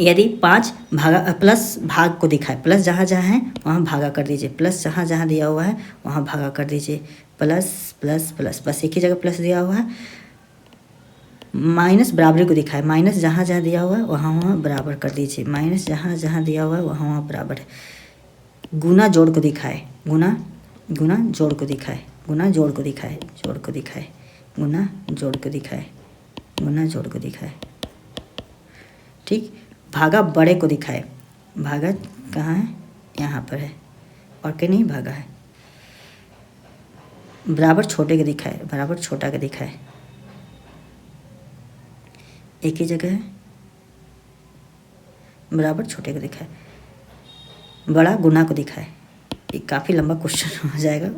S1: यदि 5 भागा प्लस भाग को दिखाए, प्लस जहाँ जहाँ है वहाँ भागा कर दीजिए, प्लस जहाँ जहाँ दिया हुआ है वहाँ भागा कर दीजिए, प्लस प्लस प्लस, बस एक ही जगह प्लस दिया हुआ है। माइनस बराबरी को दिखाए, माइनस जहाँ जहाँ दिया हुआ है वहाँ वहाँ बराबर कर दीजिए, माइनस जहाँ जहाँ दिया हुआ है वहाँ वहाँ बराबर है। गुना जोड़ को दिखाए, गुना जोड़ को दिखाए, गुना जोड़ को दिखाए, जोड़ को दिखाए, गुना जोड़ को दिखाए, गुना जोड़ को दिखाए। ठीक, भागा बड़े को दिखाए, भागा कहाँ है, यहाँ पर है, और के नहीं भागा है। बराबर छोटे के दिखाए, बराबर छोटा के दिखाए, एक ही जगह है, बराबर छोटे को दिखाए। बड़ा गुना को दिखाए, ये काफ़ी लंबा क्वेश्चन हो जाएगा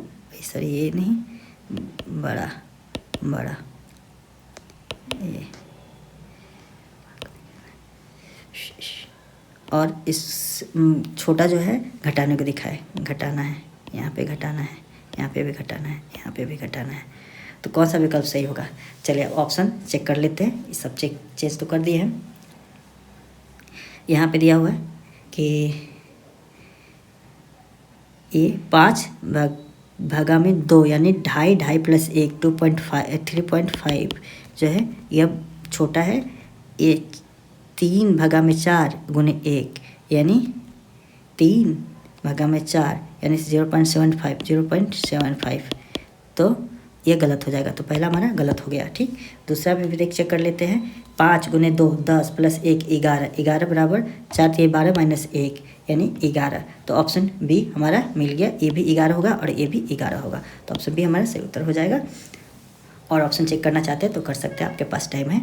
S1: सर, ये नहीं, बड़ा ये, और इस छोटा जो है घटाने को दिखाए, घटाना है, यहाँ पे घटाना है, यहाँ पे भी घटाना है, यहाँ पे भी घटाना है, तो कौन सा विकल्प सही होगा। चलिए ऑप्शन चेक कर लेते हैं। ये सब चेक तो कर दिए हैं। यहाँ पे दिया हुआ है कि ये 5 भागा में 2 यानी 2.5 प्लस 1 3.5 जो है यह छोटा है। ये 3 भागा में 4 गुने 1 यानी 3 भागा में 4 यानी 0.75, तो ये गलत हो जाएगा, तो पहला हमारा गलत हो गया। ठीक, दूसरा भी देख चेक कर लेते हैं। 5 × 2 10 + 1 11, 11 बराबर 4 × 12 - 1 यानी 11। तो ऑप्शन बी हमारा मिल गया, ये भी 11 होगा और ये भी 11 होगा, तो ऑप्शन बी हमारा सही उत्तर हो जाएगा। और ऑप्शन चेक करना चाहते हैं तो कर सकते हैं, आपके पास टाइम है।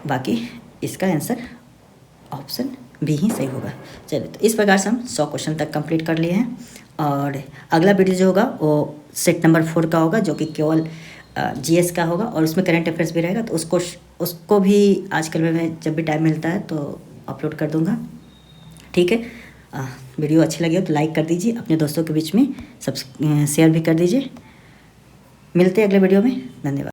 S1: बाकी इसका आंसर ऑप्शन बी ही सही होगा। चलिए, तो इस प्रकार से हम 100 क्वेश्चन तक कंप्लीट कर लिए हैं। और अगला वीडियो जो होगा वो सेट नंबर 4 का होगा, जो कि केवल जीएस का होगा और उसमें करंट अफेयर्स भी रहेगा। तो उसको भी आजकल में मैं जब भी टाइम मिलता है तो अपलोड कर दूँगा। ठीक है, वीडियो अच्छी लगी हो तो लाइक कर दीजिए, अपने दोस्तों के बीच में शेयर भी कर दीजिए। मिलते हैं अगले वीडियो में, धन्यवाद।